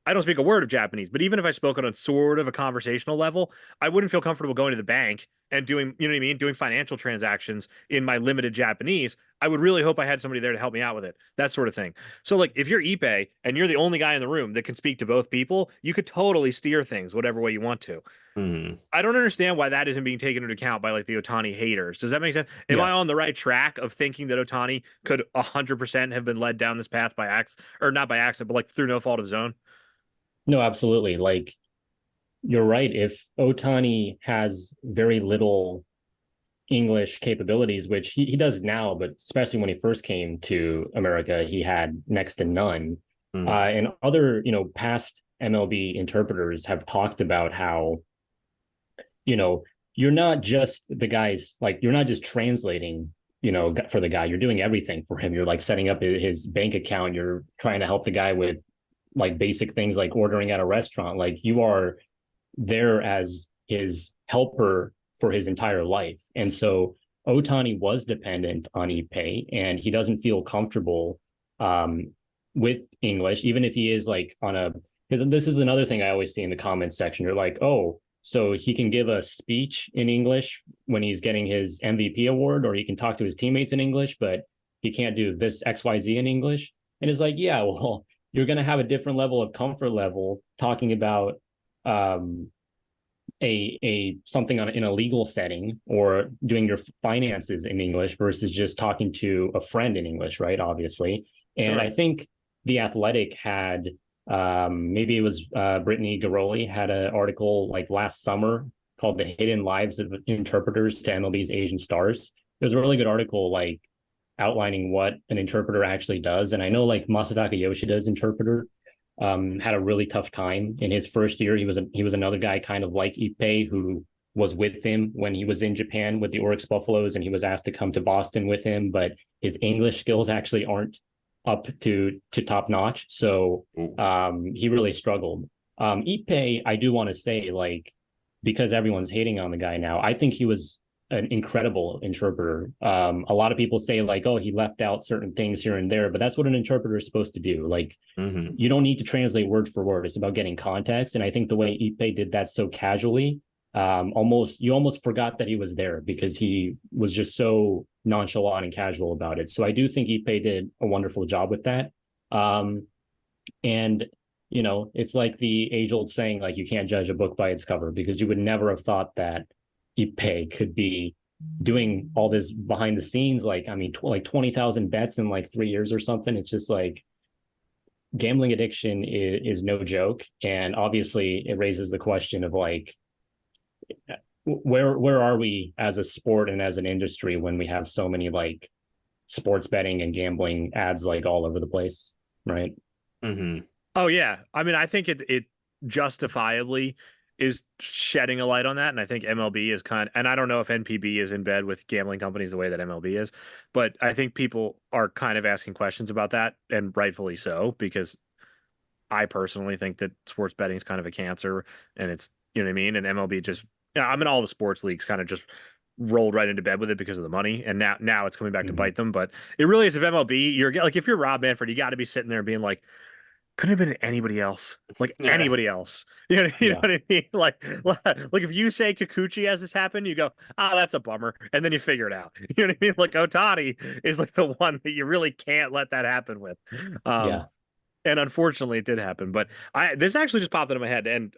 I don't speak a word of Japanese, but even if I spoke on a sort of a conversational level, I wouldn't feel comfortable going to the bank and doing, you know what I mean, doing financial transactions in my limited Japanese. I would really hope I had somebody there to help me out with it, that sort of thing. So like if you're Ippei and you're the only guy in the room that can speak to both people, you could totally steer things whatever way you want to. I don't understand why that isn't being taken into account by like the Ohtani haters. Does that make sense? Am I on the right track of thinking that Ohtani could 100% have been led down this path by accident, or not by accident, but like through no fault of his own? No, absolutely. Like, you're right. If Ohtani has very little English capabilities, which he does now, but especially when he first came to America, he had next to none. And other, past MLB interpreters have talked about how, you're not just the guys, like, you're not just translating, for the guy, you're doing everything for him. You're like setting up his bank account. You're trying to help the guy with like basic things like ordering at a restaurant. Like, you are there as his helper for his entire life. And so Ohtani was dependent on Ippei, and he doesn't feel comfortable with English, even if he is like because this is another thing I always see in the comments section. You're like, oh, so he can give a speech in English when he's getting his MVP award, or he can talk to his teammates in English, but he can't do this XYZ in English. And it's like, yeah, well, you're going to have a different level of comfort level talking about something in a legal setting, or doing your finances in English, versus just talking to a friend in English, right? Obviously. And I think The Athletic had, maybe it was Brittany Garoli had an article like last summer called The Hidden Lives of Interpreters to MLB's Asian Stars. It was a really good article, like outlining what an interpreter actually does. And I know like Masataka Yoshida's interpreter had a really tough time in his first year. He was another guy kind of like Ippei who was with him when he was in Japan with the Oryx Buffaloes, and he was asked to come to Boston with him, but his English skills actually aren't up to top notch. So he really struggled. Ippei, I do want to say, like, because everyone's hating on the guy now, I think he was an incredible interpreter. A lot of people say like, oh, he left out certain things here and there, but that's what an interpreter is supposed to do. Like, you don't need to translate word for word. It's about getting context. And I think the way Ippei did that so casually, you almost forgot that he was there because he was just so nonchalant and casual about it. So I do think Ippei did a wonderful job with that. And you know, it's like the age-old saying, like, you can't judge a book by its cover, because you would never have thought that Ippei could be doing all this behind the scenes. Like, I mean, like 20,000 bets in like 3 years or something. It's just like, gambling addiction is no joke. And obviously it raises the question of like, where are we as a sport and as an industry when we have so many like sports betting and gambling ads like all over the place, right? Oh yeah, I mean, I think it justifiably is shedding a light on that, and I think MLB is and I don't know if NPB is in bed with gambling companies the way that MLB is, but I think people are kind of asking questions about that, and rightfully so, because I personally think that sports betting is kind of a cancer, and it's, you know what I mean, and MLB just, I mean, all the sports leagues kind of just rolled right into bed with it because of the money, and now it's coming back to bite them. But it really is, if MLB, you're like, if you're Rob Manfred, you got to be sitting there being like, couldn't have been anybody else, like anybody else. You know what I mean? Like if you say Kikuchi has this happen, you go, that's a bummer, and then you figure it out. You know what I mean? Like Ohtani is like the one that you really can't let that happen with. And unfortunately, it did happen. But this actually just popped into my head, and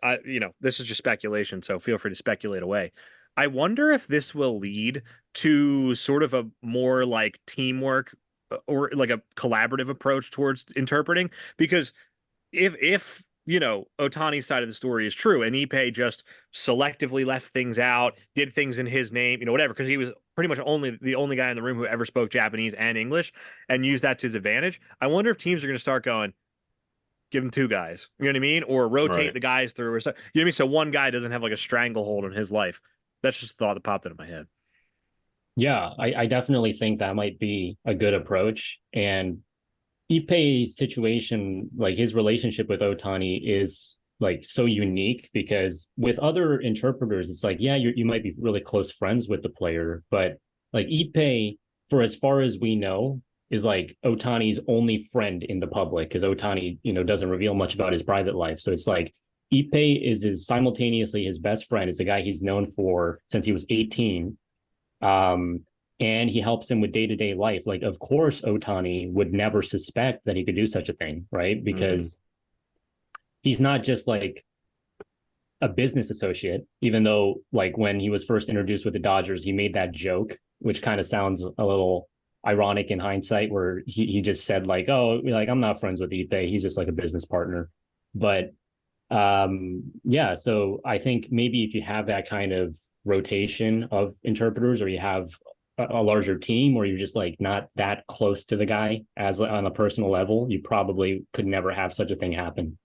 this is just speculation, so feel free to speculate away. I wonder if this will lead to sort of a more like teamwork or like a collaborative approach towards interpreting, because if Ohtani's side of the story is true and Ippei just selectively left things out, did things in his name, whatever, because he was pretty much the only guy in the room who ever spoke Japanese and English, and used that to his advantage, I wonder if teams are going to start going, give him two guys, you know what I mean, or rotate the guys through, or so, you know what I mean, so one guy doesn't have like a stranglehold on his life. That's just a thought that popped into my head. Yeah, I definitely think that might be a good approach. And Ippei's situation, like his relationship with Ohtani, is like so unique, because with other interpreters, it's like, yeah, you might be really close friends with the player, but like Ippei, for as far as we know, is like Ohtani's only friend in the public, because Ohtani, doesn't reveal much about his private life. So it's like Ippei is simultaneously his best friend. It's a guy he's known for since he was 18. And he helps him with day-to-day life. Like, of course, Ohtani would never suspect that he could do such a thing, right? Because he's not just like a business associate, even though like when he was first introduced with the Dodgers, he made that joke, which kind of sounds a little ironic in hindsight, where he just said like, oh, like, I'm not friends with Ippei, he's just like a business partner. But yeah, so I think maybe if you have that kind of rotation of interpreters, or you have a larger team, or you're just like not that close to the guy as on a personal level, you probably could never have such a thing happen.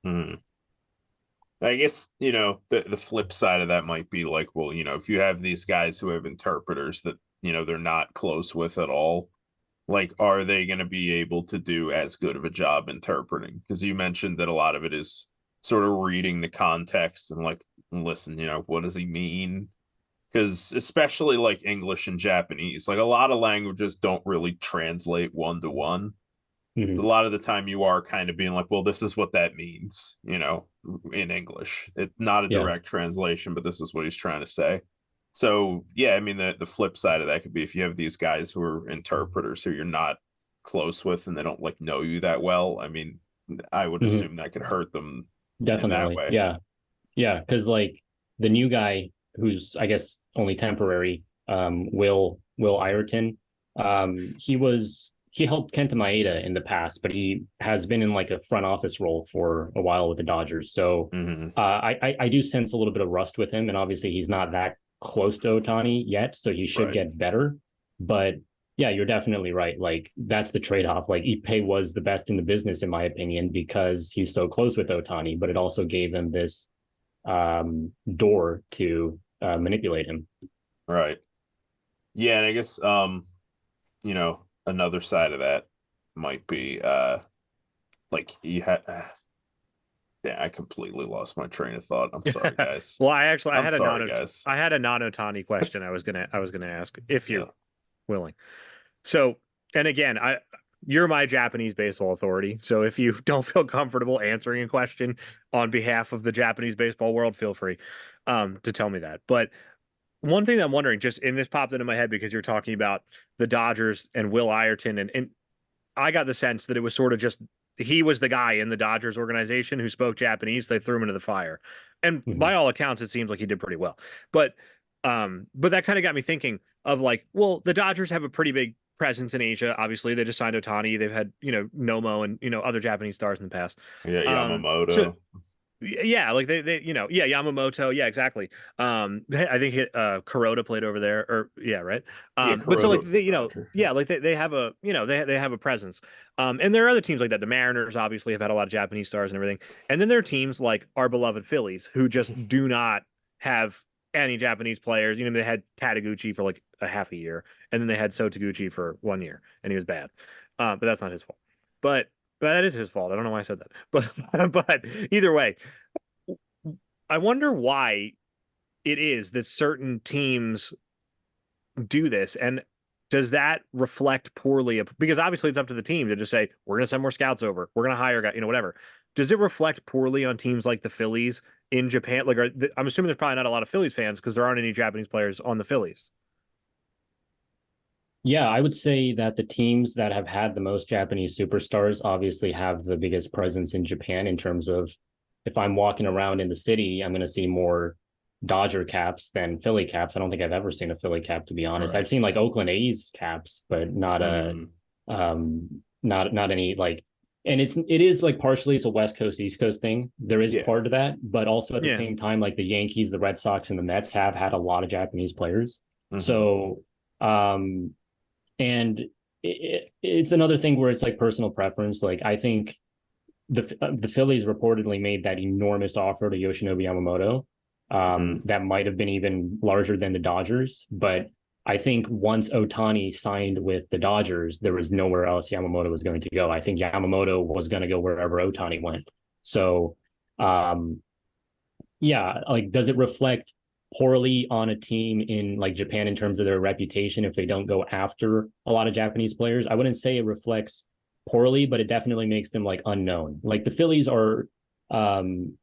I guess, the flip side of that might be like, well, if you have these guys who have interpreters that, they're not close with at all, like, are they going to be able to do as good of a job interpreting? Because you mentioned that a lot of it is sort of reading the context and like, listen, what does he mean? Because especially like English and Japanese, like a lot of languages don't really translate one-to-one. So a lot of the time you are kind of being like, well, this is what that means, in English. It's not a direct translation, but this is what he's trying to say. So, yeah, I mean, the flip side of that could be if you have these guys who are interpreters who you're not close with and they don't like know you that well. I mean, I would assume that could hurt them. Definitely. In that way. Yeah. Yeah. Because like the new guy, who's I guess only temporary, Will Ireton, he helped Kenta Maeda in the past, but he has been in like a front office role for a while with the Dodgers. So I do sense a little bit of rust with him, and obviously he's not that close to Ohtani yet, so he should get better. But Yeah, you're definitely right. Like that's the trade-off. Like Ippei was the best in the business, in my opinion, because he's so close with Ohtani, but it also gave him this door to manipulate him. Right. Yeah, and I guess another side of that might be like he had yeah, I completely lost my train of thought. I'm sorry, guys. Well, I I'm had a sorry, guys. non-Otani question I was gonna ask if Yeah. you're willing. So, and again, you're my Japanese baseball authority. So if you don't feel comfortable answering a question on behalf of the Japanese baseball world, feel free to tell me that. But one thing I'm wondering, just in this popped into my head because you're talking about the Dodgers and Will Ireton, and I got the sense that it was sort of just he was the guy in the Dodgers organization who spoke Japanese. They threw him into the fire, and by Mhm. all accounts, it seems like he did pretty well. But that kind of got me thinking of like, well, the Dodgers have a pretty big presence in Asia. Obviously, they just signed Otani. They've had Nomo and other Japanese stars in the past. Yeah, So Yamamoto. yeah, like they yeah, Yamamoto, yeah, exactly. I think Kuroda played over there, or yeah, right. Yeah, But so Kuroda like was the Dodger. yeah, like they have a they have a presence. And there are other teams like that. The Mariners obviously have had a lot of Japanese stars and everything. And then there are teams like our beloved Phillies who just do not have any Japanese players. They had Tadeguchi for like a half a year, and then they had Sotaguchi for 1 year, and he was bad. But that's not his fault. But that is his fault. I don't know why I said that. But either way, I wonder why it is that certain teams do this. And does that reflect poorly? Because obviously it's up to the team to just say, we're going to send more scouts over. We're going to hire guys, whatever. Does it reflect poorly on teams like the Phillies in Japan? Like, I'm assuming there's probably not a lot of Phillies fans because there aren't any Japanese players on the Phillies. Yeah, I would say that the teams that have had the most Japanese superstars obviously have the biggest presence in Japan in terms of if I'm walking around in the city, I'm going to see more Dodger caps than Philly caps. I don't think I've ever seen a Philly cap, to be honest. I've Right. seen like Oakland A's caps, but Mm, not any like, and it is like partially it's a West Coast East Coast thing. There is yeah. part of that, but also at the Yeah. same time, like the Yankees, the Red Sox, and the Mets have had a lot of Japanese players. Hmm. So and it's another thing where it's like personal preference. Like I think the Phillies reportedly made that enormous offer to Yoshinobu Yamamoto, Hmm. that might have been even larger than the Dodgers. But I think once Ohtani signed with the Dodgers, there was nowhere else Yamamoto was going to go. I think Yamamoto was going to go wherever Ohtani went. So, um, yeah, like does it reflect poorly on a team in like Japan in terms of their reputation if they don't go after a lot of Japanese players? I wouldn't say it reflects poorly, but it definitely makes them like unknown. Like the Phillies are um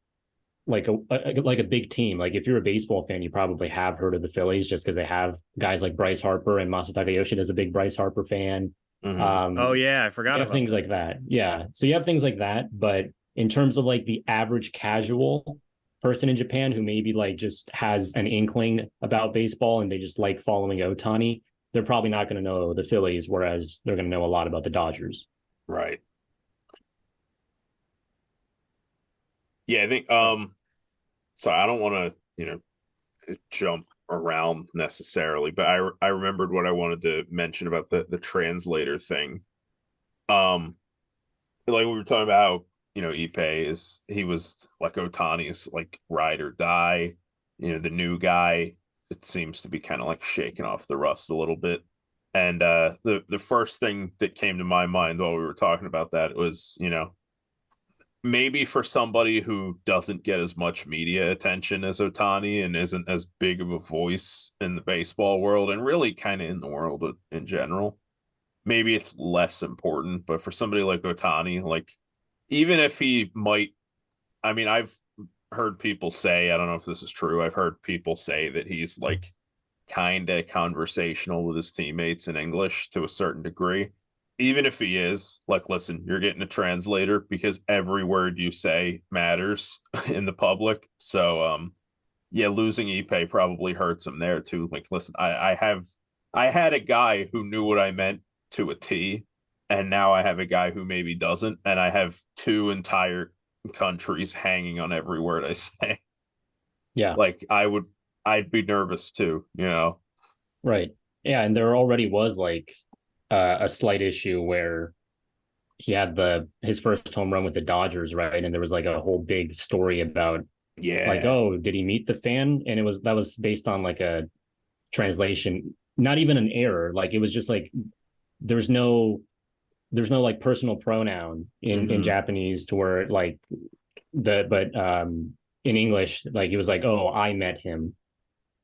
like a big team. Like if you're a baseball fan, you probably have heard of the Phillies just because they have guys like Bryce Harper, and Masataka Yoshida is a big Bryce Harper fan. Hmm. Oh Um yeah, I forgot you have about things that. like that. Yeah. So you have things like that, but in terms of like the average casual person in Japan who maybe like just has an inkling about baseball and they just like following Otani, they're probably not going to know the Phillies, whereas they're going to know a lot about the Dodgers. Right. Yeah, I think Uh, so I don't want to, jump around necessarily, but I remembered what I wanted to mention about the translator thing. Um like we were talking about how, Ipe is he was like Otani's like ride or die, the new guy. It seems to be kind of like shaking off the rust a little bit. And the first thing that came to my mind while we were talking about that was, maybe for somebody who doesn't get as much media attention as Otani and isn't as big of a voice in the baseball world and really kind of in the world in general, maybe it's less important. But for somebody like Otani, like even if he might, I mean, I've heard people say, I don't know if this is true, I've heard people say that he's like kind of conversational with his teammates in English to a certain degree. Even if he is, like, listen, you're getting a translator because every word you say matters in the public. So, yeah, losing Ipe probably hurts him there too. Like, listen, I had a guy who knew what I meant to a T, and now I have a guy who maybe doesn't, and I have two entire countries hanging on every word I say. Yeah, Like, I'd be nervous too. right. Yeah, and there already was like a slight issue where he had his first home run with the Dodgers, right? And there was like a whole big story about like, Yeah. oh, did he meet the fan? And that was based on like a translation, not even an error. Like it was just like there's no like personal pronoun in Japanese to where like in English, like it was like, oh, I met him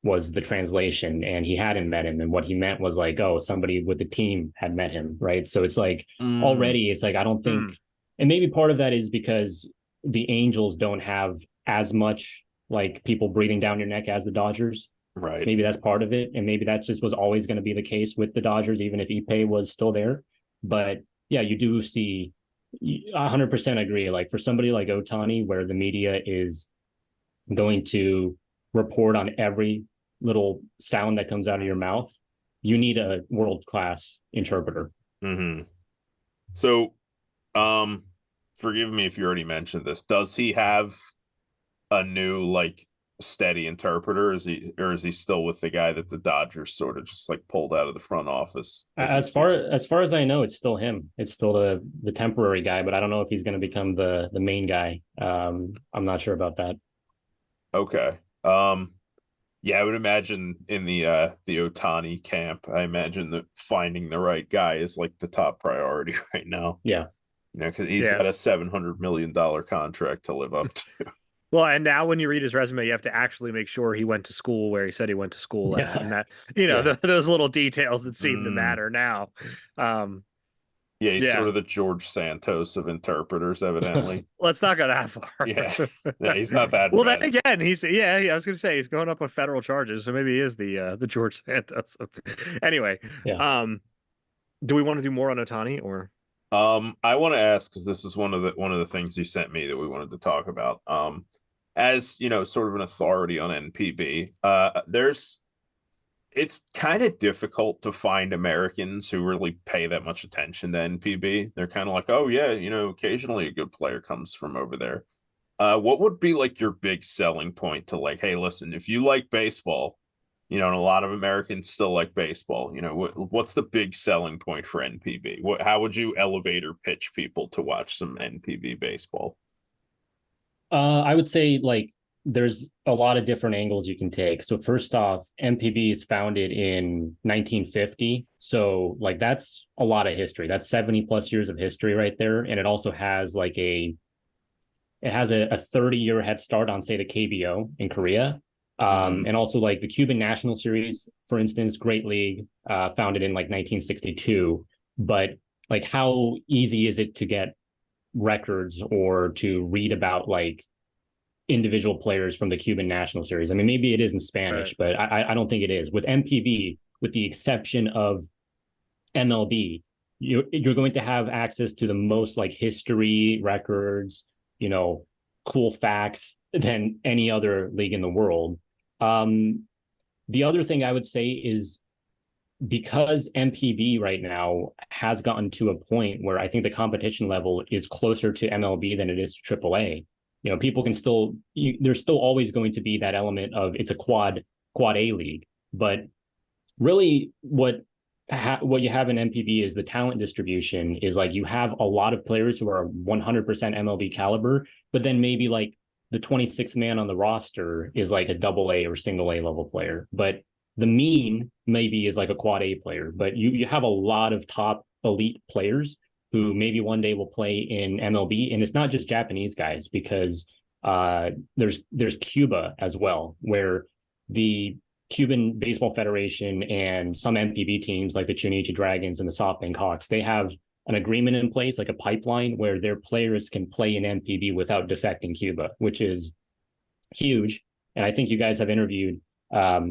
was the translation, and he hadn't met him, and what he meant was like, oh, somebody with the team had met him, right? So it's like Mm, already it's like I don't think, and maybe part of that is because the Angels don't have as much like people breathing down your neck as the Dodgers. right. Maybe that's part of it, and maybe that just was always going to be the case with the Dodgers, even if Ippei was still there. But yeah, you do see 100% agree. Like for somebody like Ohtani, where the media is going to report on every little sound that comes out of your mouth, you need a world-class interpreter. Mm-hmm. So, forgive me if you already mentioned this. Does he have a new like steady interpreter? Is he still with the guy that the Dodgers sort of just like pulled out of the front office as As far as I know, it's still him. It's still the temporary guy, but I don't know if he's going to become the main guy. I'm not sure about that. Okay. Yeah, I would imagine in the Ohtani camp, I imagine that finding the right guy is like the top priority right now. Yeah. You know, because he's Yeah. got a $700 million contract to live up to. Well, and now when you read his resume, you have to actually make sure he went to school where he said he went to school at, and Yeah. that Yeah. those little details that seem to Mm. matter now. Um, Yeah, he's sort yeah, of the George Santos of interpreters, evidently. let's not go that far. Yeah, yeah, he's not that Well, then bad. again, I was going to say he's going up on federal charges, so maybe he is the George Santos. Anyway, Yeah. um, do we want to do more on Otani or? I want to ask because this is one of the things you sent me that we wanted to talk about. As you know, sort of an authority on NPB, it's kind of difficult to find Americans who really pay that much attention to NPB. They're kind of like, oh yeah, occasionally a good player comes from over there. What would be like your big selling point to like, hey, listen, if you like baseball, and a lot of Americans still like baseball, what's the big selling point for NPB? How would you elevator pitch people to watch some NPB baseball? I would say like there's a lot of different angles you can take. So first off, MPB is founded in 1950. So like that's a lot of history. That's 70 plus years of history right there. And it also has like it has a 30-year head start on say the KBO in Korea. And also like the Cuban National Series, for instance, great league, founded in like 1962. But like how easy is it to get records or to read about like individual players from the Cuban National Series? I mean, maybe it is in Spanish, Right. but I don't think it is. With MPB, with the exception of MLB, you're going to have access to the most like history records, cool facts than any other league in the world. The other thing I would say is because MPB right now has gotten to a point where I think the competition level is closer to MLB than it is to AAA. People can still there's still always going to be that element of it's a quad A league, but really what you have in MPB is the talent distribution is like you have a lot of players who are 100% MLB caliber, but then maybe like the 26th man on the roster is like a double A or single A level player. But the mean maybe is like a quad A player, but you have a lot of top elite players who maybe one day will play in MLB. And it's not just Japanese guys because there's Cuba as well, where the Cuban Baseball Federation and some MPB teams like the Chunichi Dragons and the SoftBank Hawks, they have an agreement in place, like a pipeline where their players can play in MPB without defecting Cuba, which is huge. And I think you guys have interviewed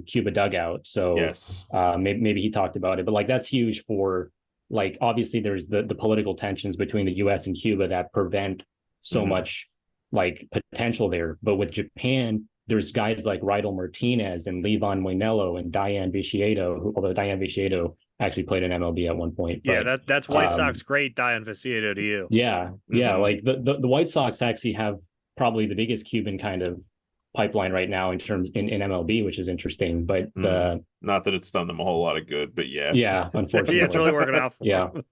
Cuba Dugout. So Yes. maybe he talked about it, but like that's huge for like, obviously there's the political tensions between the US and Cuba that prevent so much like potential there. But with Japan, there's guys like Rydel Martinez and Levon Moinello and Diane Viciedo, although Diane Viciedo actually played in MLB at one point. Yeah, but, that's White Sox great, Diane Viciedo to you. Yeah. Like the White Sox actually have probably the biggest Cuban kind of pipeline right now in terms in MLB, which is interesting. But not that it's done them a whole lot of good, but yeah, unfortunately, it's really working out for them.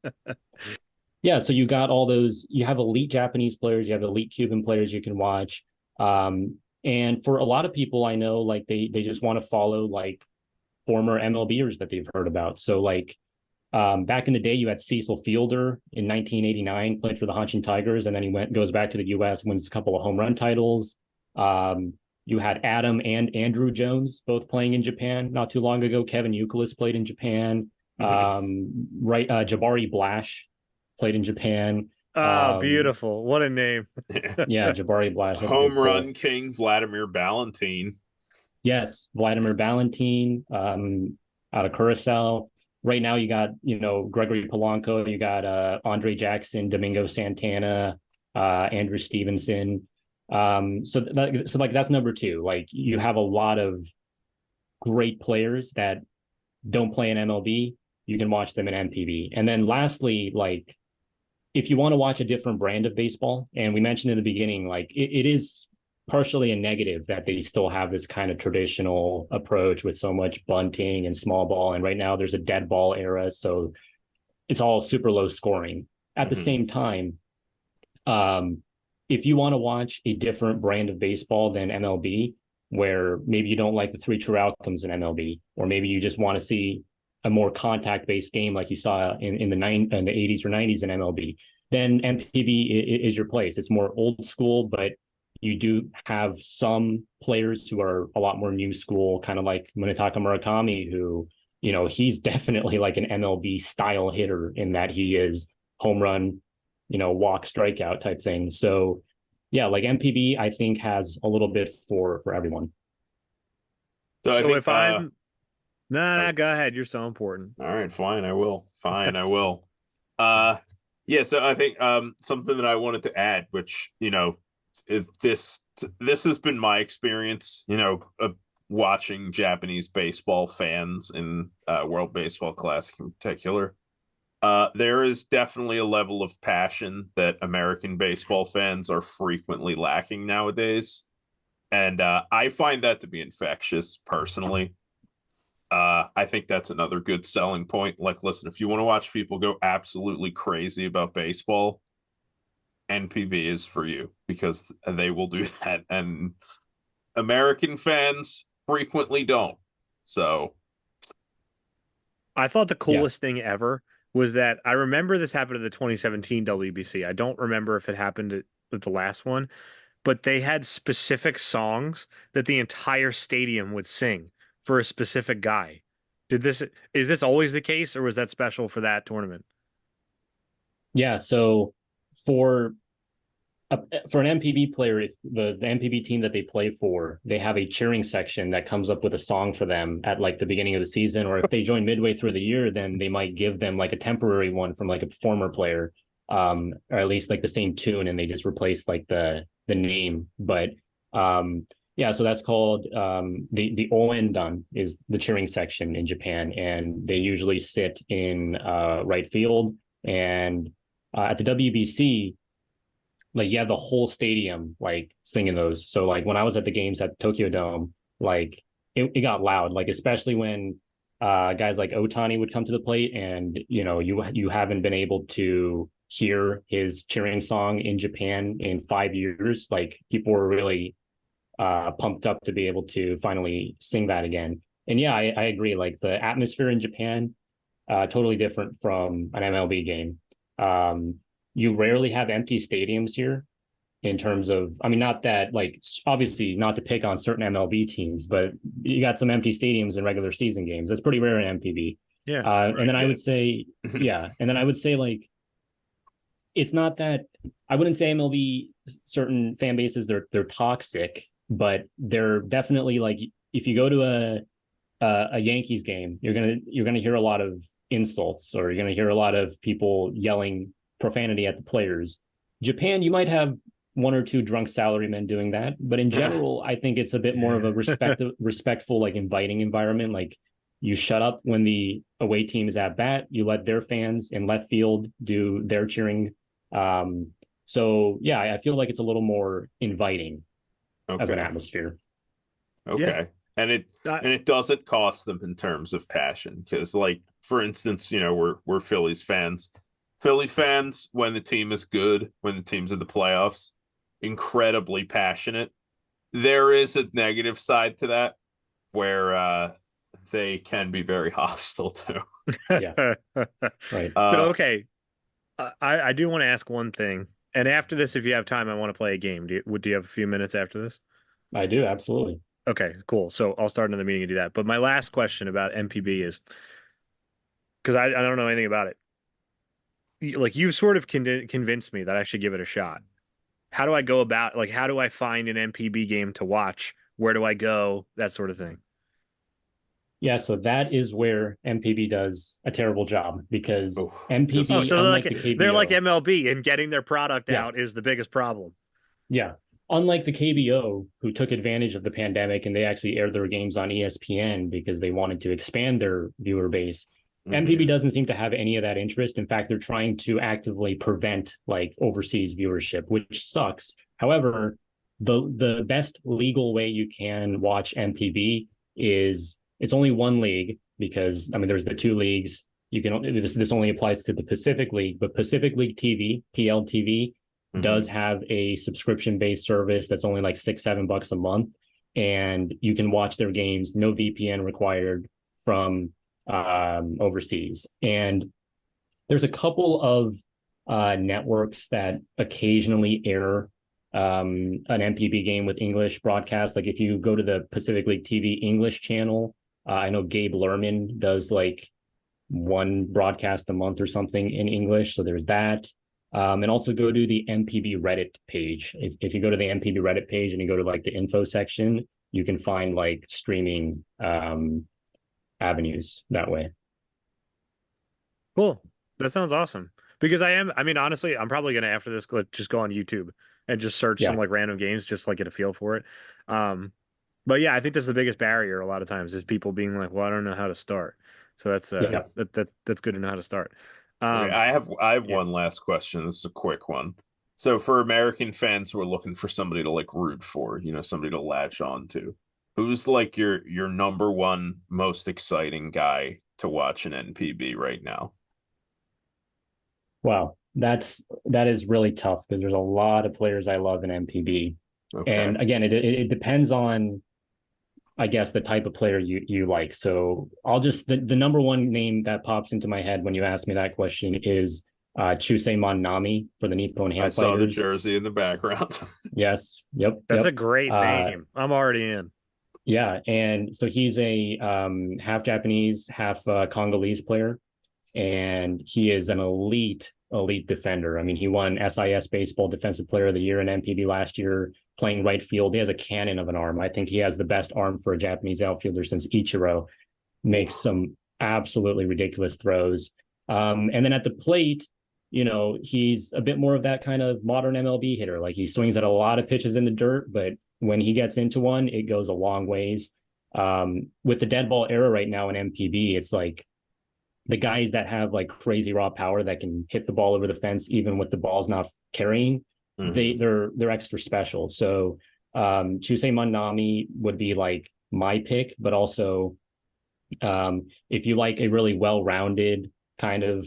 Yeah. So you got all those. You have elite Japanese players. You have elite Cuban players you can watch. And for a lot of people, I know like they just want to follow like former MLBers that they've heard about. So like back in the day, you had Cecil Fielder in 1989, played for the Hanshin Tigers, and then he goes back to the U.S., wins a couple of home run titles. You had Adam and Andrew Jones both playing in Japan not too long ago. Kevin Youkilis played in Japan. Jabari Blash played in Japan. Oh, beautiful. What a name. Yeah, Jabari Blash. Home run king Vladimir Ballantyne. Yes, Vladimir Ballantyne out of Curacao. Right now you got, Gregory Polanco, you got Andre Jackson, Domingo Santana, Andrew Stevenson. So that's number two. Like you have a lot of great players that don't play in MLB. You can watch them in NPB. And then lastly, like if you want to watch a different brand of baseball, and we mentioned in the beginning, like it is partially a negative that they still have this kind of traditional approach with so much bunting and small ball. And right now there's a dead ball era. So it's all super low scoring. At the same time, if you want to watch a different brand of baseball than MLB, where maybe you don't like the three true outcomes in MLB, or maybe you just want to see a more contact-based game like you saw in the 80s or 90s in MLB, then MPB is your place. It's more old school, but you do have some players who are a lot more new school, kind of like Munetaka Murakami, who, he's definitely like an MLB style hitter in that he is home run, walk, strikeout type thing. So yeah, like MPB, I think has a little bit for everyone. So if I'm No, go ahead. You're so important. All right, fine. I will. Fine, I will. Yeah. So I think something that I wanted to add, which this has been my experience, watching Japanese baseball fans in World Baseball Classic in particular. There is definitely a level of passion that American baseball fans are frequently lacking nowadays, and I find that to be infectious personally. I think that's another good selling point. Like, listen, if you want to watch people go absolutely crazy about baseball, NPB is for you because they will do that. And American fans frequently don't. So I thought the coolest thing ever was that I remember this happened at the 2017 WBC. I don't remember if it happened at the last one, but they had specific songs that the entire stadium would sing for a specific guy. Is this always the case, or was that special for that tournament? Yeah, so for an MPB player, if the MPB team that they play for, they have a cheering section that comes up with a song for them at like the beginning of the season, or if they join midway through the year, then they might give them like a temporary one from like a former player, or at least like the same tune, and they just replace like the name. But yeah, so that's called the Oendan is the cheering section in Japan, and they usually sit in right field. And at the WBC, like you have the whole stadium like singing those. So like when I was at the games at Tokyo Dome, like it got loud, like especially when guys like Ohtani would come to the plate, and you haven't been able to hear his cheering song in Japan in 5 years. Like people were really pumped up to be able to finally sing that again. And yeah, I agree. Like the atmosphere in Japan, totally different from an MLB game. You rarely have empty stadiums here in terms of, I mean, not that like, obviously not to pick on certain MLB teams, but you got some empty stadiums in regular season games. That's pretty rare in MPB. Yeah. And then I would say, yeah. And then I would say like, it's not that, I wouldn't say MLB certain fan bases, they're toxic, but they're definitely like, if you go to a Yankees game, you're gonna hear a lot of insults, or you're gonna hear a lot of people yelling profanity at the players. Japan, you might have one or two drunk salarymen doing that, but in general, I think it's a bit more of a respectful, like inviting environment. Like you shut up when the away team is at bat, you let their fans in left field do their cheering. So yeah, I feel like it's a little more inviting of an atmosphere. Yeah. Okay. And I, it doesn't cost them in terms of passion because, like, for instance, we're Phillies fans. Philly fans, when the team is good, when the team's in the playoffs, incredibly passionate. There is a negative side to that where they can be very hostile too. Yeah, right. so Uh, okay, I do want to ask one thing, and after this, if you have time, I want to play a game. Do you have a few minutes after this? I do, absolutely. Okay, cool. So I'll start another meeting and do that. But my last question about MPB is because I don't know anything about it. Like you've sort of convinced me that I should give it a shot. How do I go about like how do I find an MPB game to watch? Where do I go? That sort of thing. Yeah, so that is where MPB does a terrible job because oh, just Oh, MPB, so unlike the they're like KBO, MLB and getting their product yeah, out is the biggest problem. yeah, unlike the KBO, who took advantage of the pandemic and they actually aired their games on ESPN because they wanted to expand their viewer base. MPB mhm. doesn't seem to have any of that interest. In fact, they're trying to actively prevent like overseas viewership, which sucks. However, the best legal way you can watch MPB is it's only one league because I mean there's the two leagues. You can this only applies to the Pacific League, but Pacific League TV, PLTV, does have a subscription based service that's only like $6-7 a month, and you can watch their games, no VPN required from overseas. And there's a couple of networks that occasionally air an MPB game with English broadcast. Like if you go to the Pacific League TV English channel, I know Gabe Lerman does like one broadcast a month or something in English. So there's that. And also go to the MPB Reddit page. If you go to the MPB Reddit page and you go to like the info section, you can find like streaming avenues that way. Cool. That sounds awesome. Because I mean, honestly, I'm probably gonna after this just go on YouTube and just search some Yeah. like random games, just like get a feel for it. Um, but yeah, I think that's the biggest barrier a lot of times is people being like, well, I don't know how to start. So Yeah. that's good to know how to start. Okay, Um, I have yeah. one last question. This is a quick one. So for American fans who are looking for somebody to like root for, somebody to latch on to, who's like your number one most exciting guy to watch in NPB right now? Wow. That is really tough because there's a lot of players I love in MPB. Okay. And again, it depends on I guess the type of player you like. So I'll just the number one name that pops into my head when you ask me that question is Chusei Nami for the Nippon I Ham saw the Fighters. jersey in the background. Yes, yep, That's a yep. great Uh, name. I'm already in. yeah, and so he's a half Japanese, half Congolese player, and he is an elite defender. I mean, he won SIS Baseball Defensive Player of the Year in MPB last year, playing right field. He has a cannon of an arm. I think he has the best arm for a Japanese outfielder since Ichiro. Makes some absolutely ridiculous throws. And then at the plate, he's a bit more of that kind of modern MLB hitter. Like he swings at a lot of pitches in the dirt, but when he gets into one, it goes a long ways. With the dead ball era right now in MPB, it's like the guys that have like crazy raw power that can hit the ball over the fence even with the ball's not carrying, Mhm. they're extra special. So Chusei Manami would be like my pick, but also if you like a really well-rounded kind of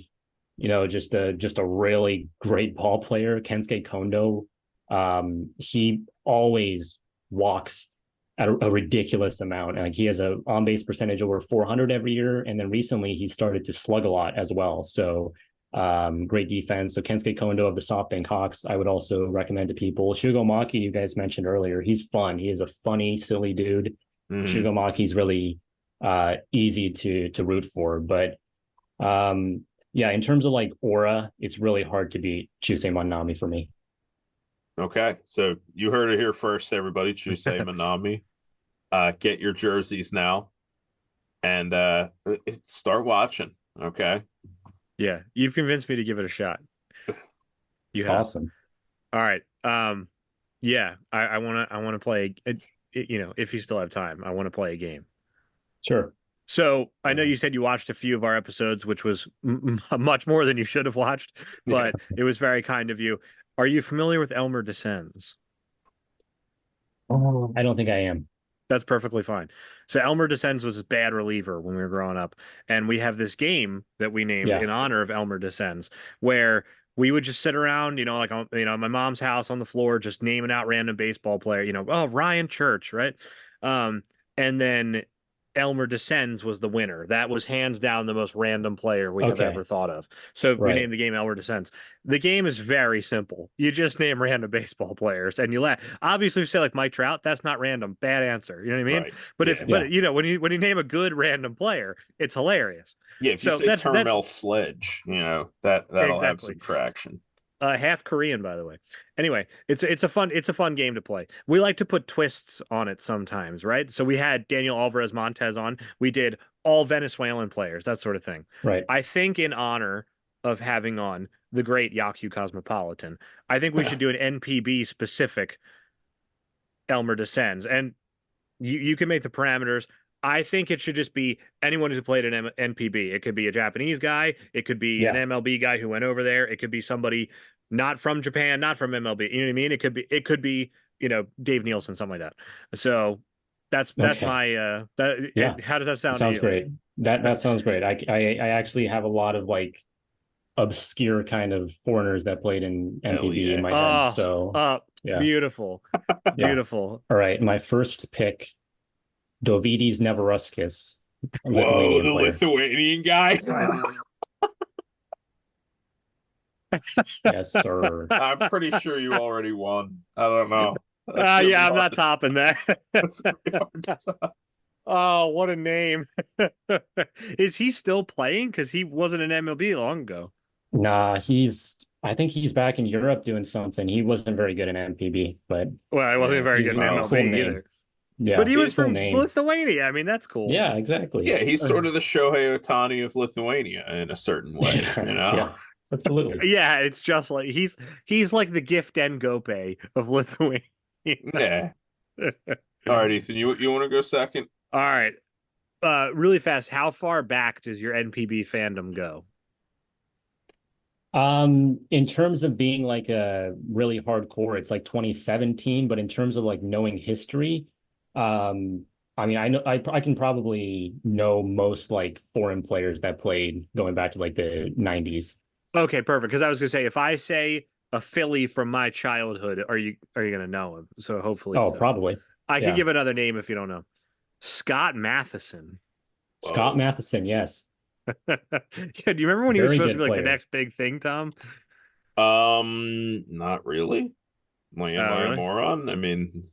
just a really great ball player, Kensuke Kondo, he always walks at a ridiculous amount. Like he has a on base percentage over 400 every year, and then recently he started to slug a lot as well. So great defense. So Kensuke Kondo of the SoftBank Hawks, I would also recommend to people. Shugo Maki, you guys mentioned earlier, he's fun. He is a funny, silly dude. Mhm. Shugo Maki's really easy to root for, but yeah, in terms of like aura, it's really hard to beat Chusei Manami for me. Okay. So you heard it here first, everybody. Chusei Manami. Get your jerseys now and start watching. Okay. Yeah, you've convinced me to give it a shot. You have. Awesome. All right. Yeah, I wanna play. If you still have time, I want to play a game. Sure. So I know you said you watched a few of our episodes, which was much more than you should have watched, Yeah. but it was very kind of you. Are you familiar with Elmer Dessens? Oh, I don't think I am. That's perfectly fine. So Elmer Dessens was a bad reliever when we were growing up, and we have this game that we named Yeah. in honor of Elmer Dessens, where we would just sit around, like my mom's house on the floor, just naming out random baseball player, oh, Ryan Church, right? Um, and then Elmer Dessens was the winner. That was hands down the most random player we have ever Okay. thought of. So we Right. named the game Elmer Dessens. The game is very simple. You just name random baseball players and you laugh. Obviously, if you say like Mike Trout, that's not random. Bad answer. You know what I mean? Right. But Yeah. Yeah. when you name a good random player, it's hilarious. Yeah, if you So say that's Termel Sledge, that'll have exactly some traction. half Korean, by the way. Anyway, it's a fun game to play. We like to put twists on it sometimes, right? So we had Daniel Alvarez Montez on. We did all Venezuelan players, that sort of thing. Right. I think in honor of having on the great Yakyu Cosmopolitan, I think we should do an NPB specific Elmer Descends, and you can make the parameters. I think it should just be anyone who's played an NPB. It could be a Japanese guy. It could be an Yeah. MLB guy who went over there. It could be somebody not from Japan, not from MLB. You know what I mean? It could be Dave Nielsen, something like that. So that's Okay. my Yeah. how does that sound to Sounds you? great. That sounds great. I actually have a lot of like obscure kind of foreigners that played in Hell NPB in yeah. my head. Oh, So yeah. beautiful, Yeah. beautiful. All right. My first pick, Dovidis Neverauskas, a Whoa, Lithuanian the player. Lithuanian guy. Yes, sir. I'm pretty sure you already won. I don't know. Yeah, I'm not topping that. That's gonna be hard to top. Oh, what a name. Is he still playing? Because he wasn't in MLB long ago. Nah, I think he's back in Europe doing something. He wasn't very good in MPB, but Well, I wasn't Yeah, very he's good in well, MLB cool name. either. Yeah, But he was He's cool from name. Lithuania. I mean, that's cool. Yeah, exactly. Yeah, he's sort of the Shohei Ohtani of Lithuania in a certain way, Yeah, absolutely. Yeah, it's just like he's like the Gift Ngope of Lithuania. Yeah. All right, Ethan, you want to go second? All right. Really fast, how far back does your NPB fandom go? In terms of being like a really hardcore, it's like 2017, but in terms of like knowing history, I mean, I can probably know most like foreign players that played going back to like the 90s. Okay, perfect. Because I was gonna say, if I say a Philly from my childhood, are you gonna know him? So hopefully Oh, so. probably. I Yeah. could give another name if you don't know. Scott Matheson. Scott Whoa. Matheson, yes. Yeah, do you remember when he was Very supposed to good be like the player. next big thing, Tom? Not really. Like, am I a Really? moron? I mean,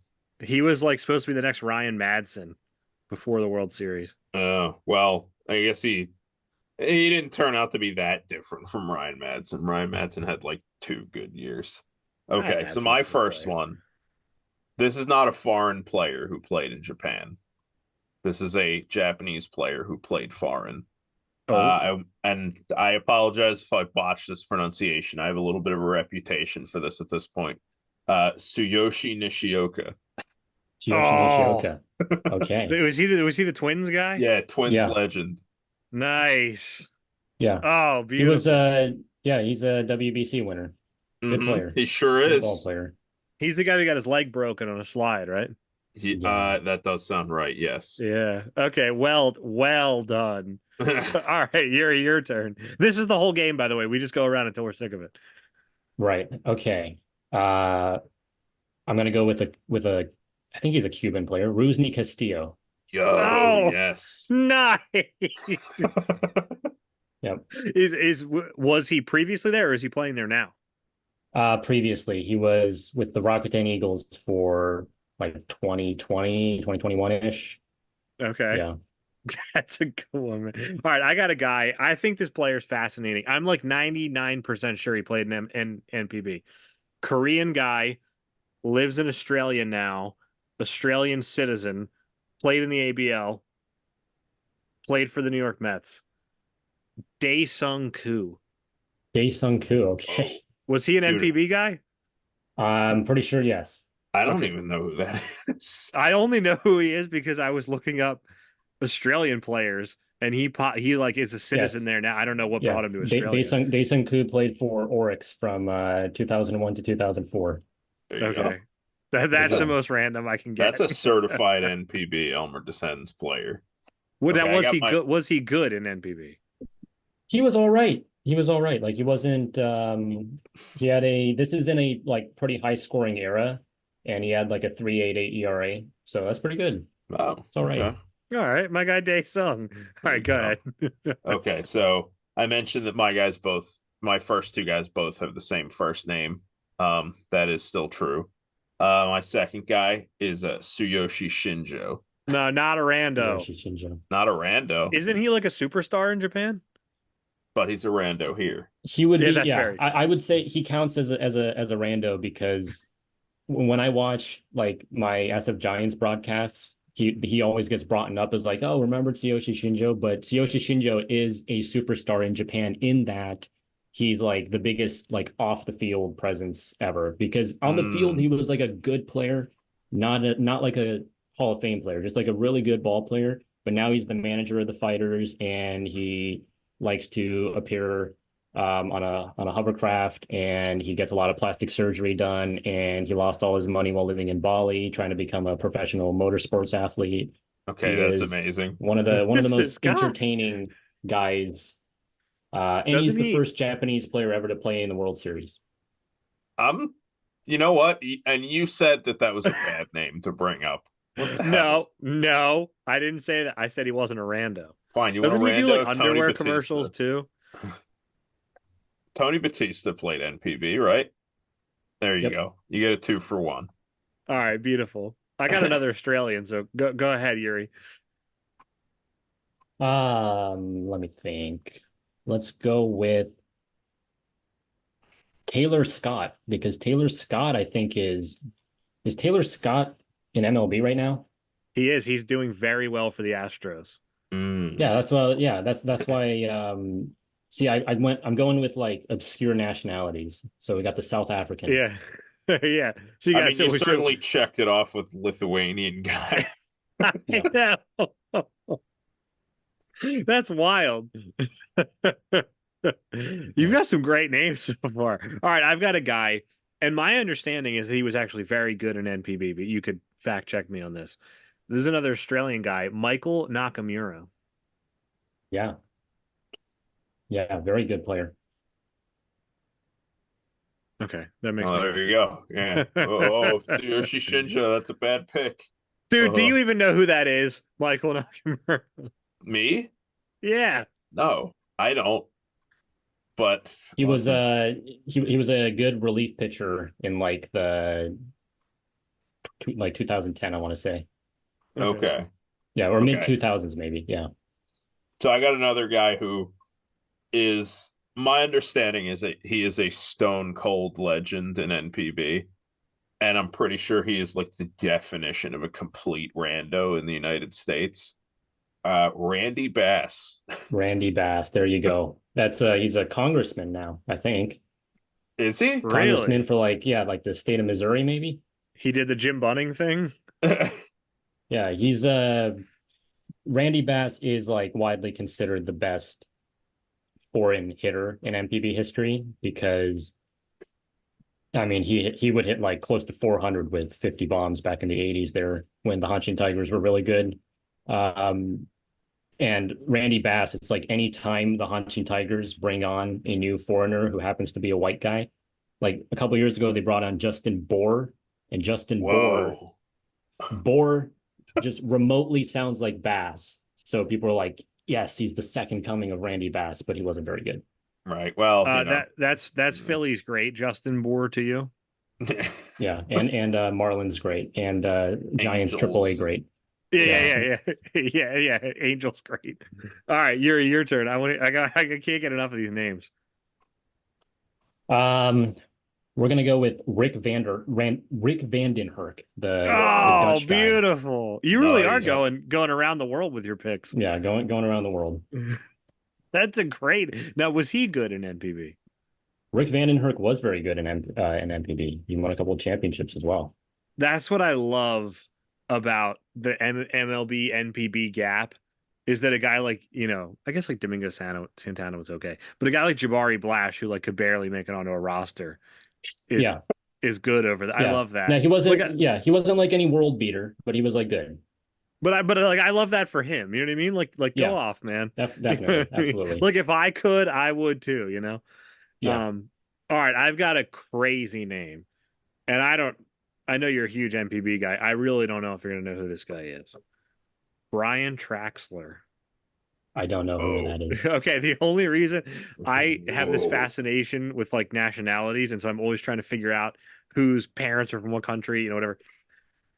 He was like supposed to be the next Ryan Madsen before the World Series. well, I guess he didn't turn out to be that different from Ryan Madsen. Ryan Madsen had like 2 good years. Ryan Okay, so Madsen my was a good first player. one. This is not a foreign player who played in Japan. This is a Japanese player who played foreign. Oh, And I apologize if I botched this pronunciation. I have a little bit of a reputation for this at this point. Tsuyoshi Nishioka. Tsuyoshi oh, Nishioka. Okay. was he the Twins guy? Yeah, Twins Yeah. legend. Nice. Yeah. Oh, He was beautiful. yeah, he's a WBC winner. Good player. He sure Good ball is. player. He's the guy that got his leg broken on a slide, right? Yeah. That does sound right, yes. Yeah. Okay. Well done. All right, your turn. This is the whole game, by the way. We just go around until we're sick of it. Right. Okay. I'm gonna go with a I think he's a Cuban player, Rusney Castillo. Yo, Oh, yes. nice. Yep. Was he previously there, or is he playing there now? Previously he was with the Rakuten Eagles for like 2020, 2021-ish. Okay. Yeah. That's a good one, man. All right, I got a guy. I think this player's fascinating. I'm like 99% sure he played in NPB. Korean guy, lives in Australia now, Australian citizen, played in the ABL, played for the New York Mets. Dae-Sung Koo. Dae-Sung Koo. Okay. Was he an Dude. NPB guy? I'm pretty sure yes. I don't Okay. even know who that is. I only know who he is because I was looking up Australian players, and he like is a citizen Yes. there now. I don't know what Yeah. brought him to Australia. Dae-Sung Koo played for Oryx from 2001 to 2004. There you Okay. That's the most random I can get. That's a certified NPB Elmer Dessens player. Well, Okay, now I was got he my good? Was he good in NPB? He was all right. He was all right. Like he wasn't he had a this is in a like pretty high scoring era and he had like a 3.88 ERA. So that's pretty good. oh, It's all right. okay. All right, my guy Day Sung. All There right, you go go. ahead. Okay, so I mentioned that my first two guys both have the same first name. That is still true. My second guy is Tsuyoshi Shinjo. No, not a rando. Yoshi Shinjo. Not a rando, Isn't he like a superstar in Japan? but he's a rando here. He would Yeah, be, that's yeah. very true. I would say he counts as a rando because when I watch like my SF Giants broadcasts, he always gets brought up as like, oh, remember Tsuyoshi Shinjo? But Tsuyoshi Shinjo is a superstar in Japan in that he's like the biggest like off the field presence ever. Because on the field Mm, he was like a good player, not like a Hall of Fame player, just like a really good ball player. But now he's the manager of the fighters and he likes to appear on a hovercraft, and he gets a lot of plastic surgery done, and he lost all his money while living in Bali, trying to become a professional motorsports athlete. okay, He that's is amazing. one of the This most guy. entertaining guys, and he's Doesn't the he? first Japanese player ever to play in the World Series. You know what? And you said that that was a bad name to bring up. What the hell? No, I didn't say that. I said he wasn't a rando. Fine, you want a Doesn't he do like rando? Tony underwear Batista. commercials too? Tony Batista played NPB, right? There you Yep. go. You get a 2-for-1. All right, beautiful. I got another Australian, so go ahead, Yuri. Let me think. Let's go with Taylor Scott because Taylor Scott, I think, is Taylor Scott in MLB right now? He is. He's doing very well for the Astros. Mm. Yeah, that's why. Yeah, that's why. See, I'm going with like obscure nationalities. So we got the South African. Yeah, yeah. So you I got mean, you so certainly checked it off with Lithuanian guy. I Yeah. know. That's wild. You've got some great names so far. All right, I've got a guy, and my understanding is he was actually very good in NPB, but you could fact check me on this. This is another Australian guy, Michael Nakamura. Yeah, yeah, very good player. Okay, that makes Oh, me there you go. Yeah. Oh, Tsuyoshi Shinjo. That's a bad pick. Dude, do you even know who that is? Michael Nakamura. Me? Yeah. No, I don't. But He was listen, he was a good relief pitcher in like the like 2010, I want to say. Okay. okay. Yeah, or mid Okay. 2000s maybe. Yeah. So I got another guy who is my understanding is that he is a stone cold legend in NPB. And I'm pretty sure he is like the definition of a complete rando in the United States. Randy Bass. Randy Bass. There you go. That's he's a congressman now, I think. Is he? Congressman Really? for like yeah, like the state of Missouri maybe. He did the Jim Bunning thing? Yeah, he's Randy Bass is like widely considered the best foreign hitter in MPB history because I mean he would hit like close to 400 with 50 bombs back in the 80s there when the Hanshin Tigers were really good. Um, and Randy Bass, it's like anytime the Hanshin Tigers bring on a new foreigner who happens to be a white guy, like a couple years ago they brought on Justin Bohr, and Justin Whoa. Bohr just remotely sounds like Bass. So people are like, yes, he's the second coming of Randy Bass, but he wasn't very good. Right. Well, That's Philly's great. Justin Bohr to you. Yeah, and Marlins great, and Giants AAA Angels. great. Yeah. Yeah. Angel's great. All right, Yuri, your turn. I can't get enough of these names. Um, we're gonna go with Rick Vandenherk, the Oh, Dutch guy. beautiful. You really are Nice. going around the world with your picks. Yeah, going around the world. That's a great. Now, was he good in NPB? Rick Vandenherk was very good in MPB. He won a couple of championships as well. That's what I love about the MLB NPB gap is that a guy like, I guess like Domingo Santana was okay, but a guy like Jabari Blash who like could barely make it onto a roster is Yeah, is good over there. I Yeah. love that. Now he wasn't. Like, Yeah, he wasn't like any world beater, but he was like good. but like I love that for him. You know what I mean? Like go Yeah, off, man. You know definitely, what I mean? absolutely. Like if I could, I would too. You know. Yeah. All right, I've got a crazy name, and I don't. I know you're a huge NPB guy. I really don't know if you're gonna know who this guy is. Brian Traxler. I don't know who Oh, that is. Okay, the only reason I have this whoa. fascination with like nationalities, and so I'm always trying to figure out whose parents are from what country, whatever.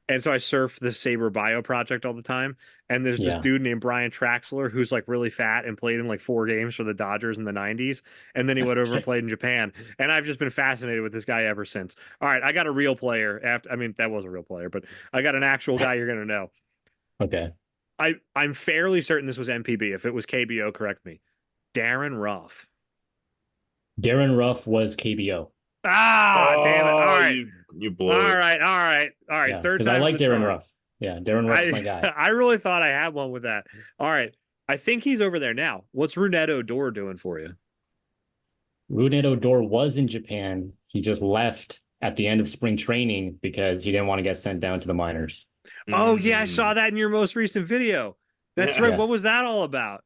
And so I surf the Saber Bio project all the time. And there's this Yeah. dude named Brian Traxler who's like really fat and played in like 4 games for the Dodgers in the 90s. And then he went over and played in Japan. And I've just been fascinated with this guy ever since. All right, I got a real player after, I mean, that was a real player, but I got an actual guy you're gonna know. Okay. I'm fairly certain this was NPB. If it was KBO, correct me. Darren Ruff. Darren Ruff was KBO. Ah, damn it. All Oh, right. you All blew it. right. All right. All right. Yeah, Third because I time's like the Darren charm. Ruff. Yeah, Darren Ruff's my guy. I really thought I had one with that. All right. I think he's over there now. What's Rougned Odor doing for you? Rougned Odor was in Japan. He just left at the end of spring training because he didn't want to get sent down to the minors. Oh, yeah, I saw that in your most recent video. That's Yeah. right. What Yes. was that all about?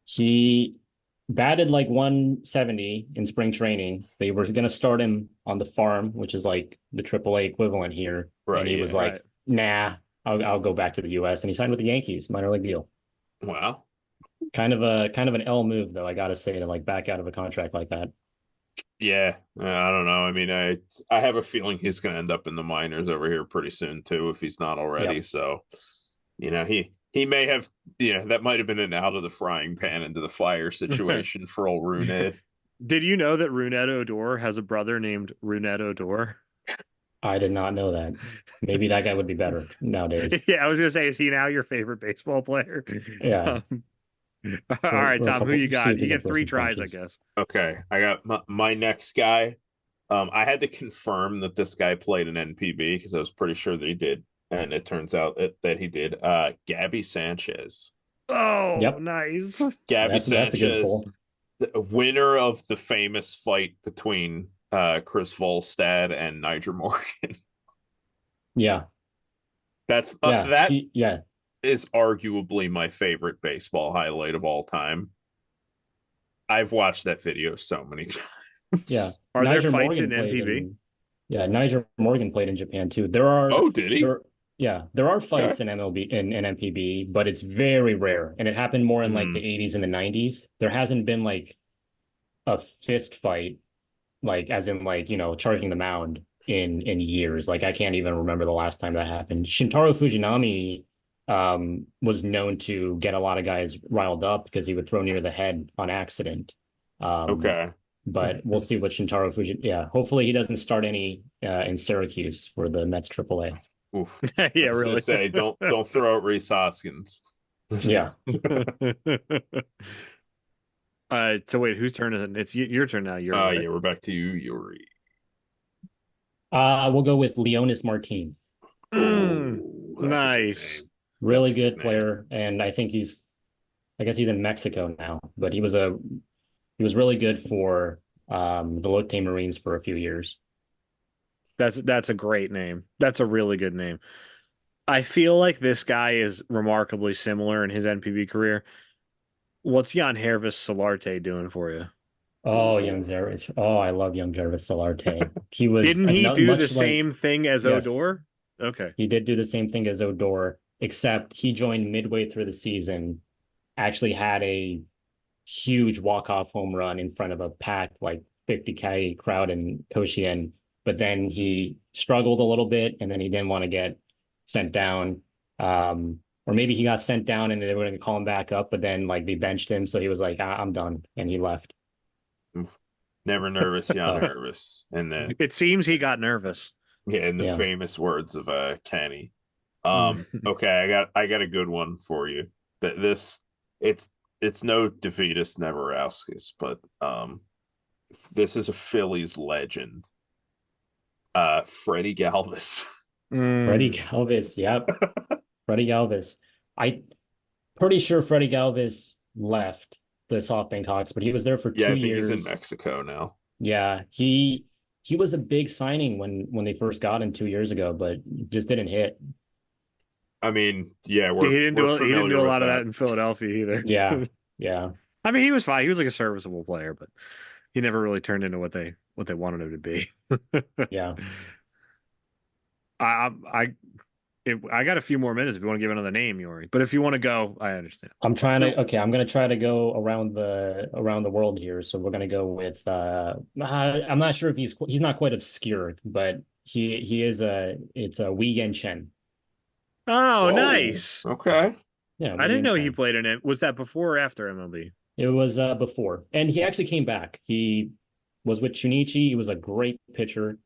He batted like 170 in spring training. They were going to start him on the farm, which is like the AAA equivalent here. Right, And he was yeah. like, Right. nah, I'll go back to the US. And he signed with the Yankees, minor league deal. Wow. Kind of an L move, though, I gotta say, to like back out of a contract like that. Yeah, I don't know. I mean, I have a feeling he's going to end up in the minors over here pretty soon too, if he's not already. Yep. So, he may have, that might have been an out of the frying pan into the fire situation for old Rougned. Did you know that Rougned Odor has a brother named Rougned Odor? I did not know that. Maybe that guy would be better nowadays. Yeah, I was gonna say, is he now your favorite baseball player? Yeah. All right, Tom, who you See got? if he You can get throw 3 some tries, punches. I guess. Okay, I got my next guy. I had to confirm that this guy played in NPB because I was pretty sure that he did, and it turns out that he did. Gabby Sanchez. Oh, Yep. nice. Gabby That's a good Sanchez, pull. the winner of the famous fight between Chris Volstad and Niger Morgan. Yeah. That's Yeah. that Yeah. is arguably my favorite baseball highlight of all time. I've watched that video so many times. Yeah. Are there Niger fights Morgan in played NPB? Yeah, Niger Morgan played in Japan too. Oh, did he? There are fights Okay. in MLB in NPB, but it's very rare. And it happened more in like the 80s and the 90s. There hasn't been like a fist fight, like as in like, charging the mound in years. Like I can't even remember the last time that happened. Shintaro Fujinami was known to get a lot of guys riled up because he would throw near the head on accident. Okay. But we'll see what Shintaro Fujinami. Yeah, hopefully he doesn't start any in Syracuse for the Mets AAA. Oof. Yeah, I was gonna really. say don't throw out Reese Hoskins. Yeah. So wait, whose turn is it? It's your turn now. You're Yeah, we're back to you, Yuri. We'll go with Leonis Martin. Oh, that's a good nice. name. Really That's a good good player, and I guess he's in Mexico now, but he was really good for the Lotte Marines for a few years. That's a great name. That's a really good name. I feel like this guy is remarkably similar in his NPB career. What's Jan Hervis Solarte doing for you? Oh, young Jarvis. Oh, I love young Jarvis Solarte. He was Didn't he do the much like same thing as yes, Odor? Okay. he did do the same thing as Odor, except he joined midway through the season, actually had a huge walk-off home run in front of a packed like 50K crowd in Koshien, but then he struggled a little bit and then he didn't want to get sent down. Or maybe he got sent down and they were going to call him back up, but then like they benched him, so he was like, I'm done, and he left. Never nervous, Jan Tough. nervous. And then It seems he got nervous. in the Yeah. famous words of Kenny. Okay, I got a good one for you. That it's no Davidus Neverauskas, but this is a Phillies legend. Freddie Galvis. Freddie Galvis, yep. Freddie Galvis. I pretty sure Freddie Galvis left the SoftBank Hawks, but he was there for Yeah, 2 I think years. he's in Mexico now. Yeah, he he was a big signing when they first got him 2 years ago, but just didn't hit. I mean, yeah, He we're didn't do familiar a with lot of that that. in Philadelphia either. Yeah, yeah, I mean, he was fine. He was like a serviceable player, but he never really turned into what they wanted him to be. yeah. I I I got a few more minutes if you want to give another name, Yuri. But if you want to go, I understand. I'm trying to So, okay, I'm gonna try to go around the world here. So we're gonna go with I'm not sure if he's not quite obscure, but he is a it's a Wei Yan Chen. Oh, whoa, nice. okay. Yeah, I Wei didn't Yan know he Chen. played in it. Was that before or after MLB? It was before. And he actually came back. He was with Chunichi. He was a great pitcher.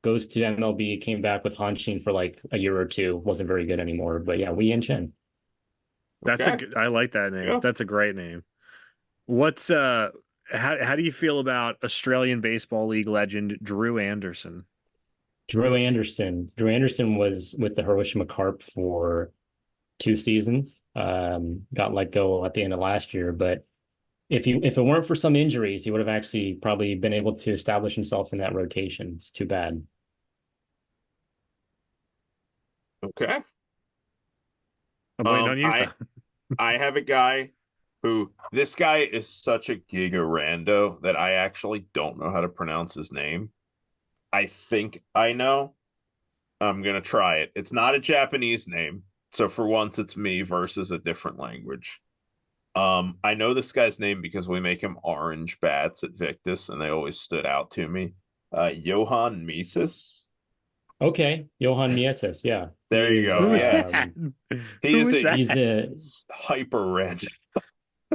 Goes to MLB, came back with Hanshin for like a year or two. Wasn't very good anymore. But yeah, Wei Yan Chen. Okay. I like that name. Yeah. That's a great name. What's how do you feel about Australian Baseball League legend Drew Anderson? Drew Anderson. Drew Anderson was with the Hiroshima Carp for 2 seasons. Got let go at the end of last year, but if it weren't for some injuries, he would have actually probably been able to establish himself in that rotation. It's too bad. Okay. I'm waiting on you, I Tom. I have a guy who this guy is such a giga rando that I actually don't know how to pronounce his name. I think I know. I'm gonna try it. It's not a Japanese name, so for once it's me versus a different language. I know this guy's name because we make him orange bats at Victus, and they always stood out to me. Johan Mises. Okay, Johan Mieses, yeah. There you He's go. Who is Yeah, that? he Who is is a he's that? a hyper random.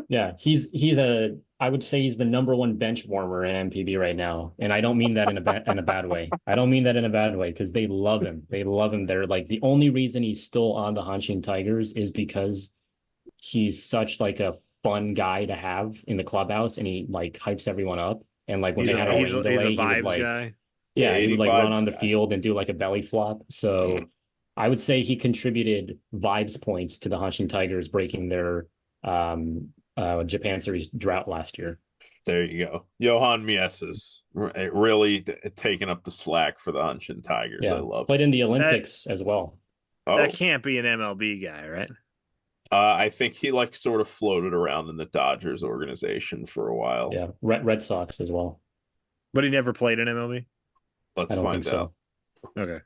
yeah, he's a I would say he's the number one bench warmer in MPB right now. And I don't mean that in a bad way. I don't mean that in a bad way because they love him. They love him. They're like the only reason he's still on the Hanshin Tigers is because he's such like a fun guy to have in the clubhouse and he like hypes everyone up. And like when He's they a had a He's rain he's a delay, he would vibes like guy. yeah, yeah, he would 80 like run vibes on the guy. field and do like a belly flop. So I would say he contributed vibes points to the Hanshin Tigers breaking their Japan Series drought last year. There you go. Johan Mieses really taking up the slack for the Hanshin Tigers. I Yeah, love played it. in the That Olympics as well. that Oh, can't be an MLB guy, right? I think he like sort of floated around in the Dodgers organization for a while. Yeah, Red Sox as well. But he never played in MLB. Let's I don't think find out. so. Okay.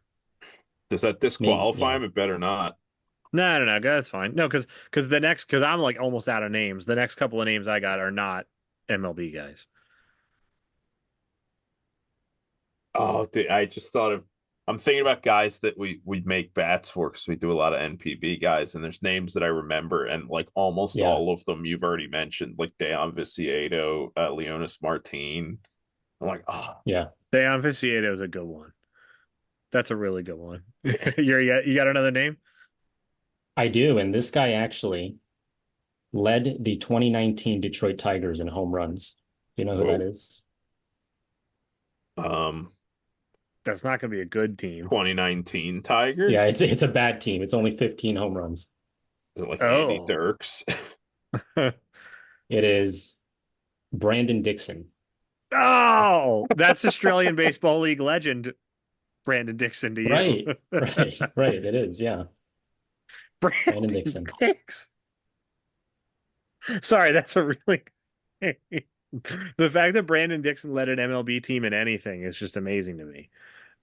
Does that Maybe, disqualify yeah. him? It better not. No, that's fine. No, because I'm like almost out of names. The next couple of names I got are not MLB guys. Oh, dude, I just thought of. I'm thinking about guys that we make bats for because we do a lot of NPB guys, and there's names that I remember, and like almost Yeah. all of them you've already mentioned, like Dejan Viciedo, Leonis Martin. I'm like, oh, Yeah. Dejan Viciedo is a good one. That's a really good one. You got another name? I do. And this guy actually led the 2019 Detroit Tigers in home runs. Do you know who that whoa. is? Um, That's not going to be a good team. 2019 Yeah, Tigers. it's a bad team. It's only 15 home runs. Is it like Andy Oh. Dirks? It is Brandon Dixon. Oh, that's Australian Baseball League legend Brandon Dixon to you. Right. Right. It is. Yeah. Brandon Dixon. Dix. Sorry, that's a really the fact that Brandon Dixon led an MLB team in anything is just amazing to me.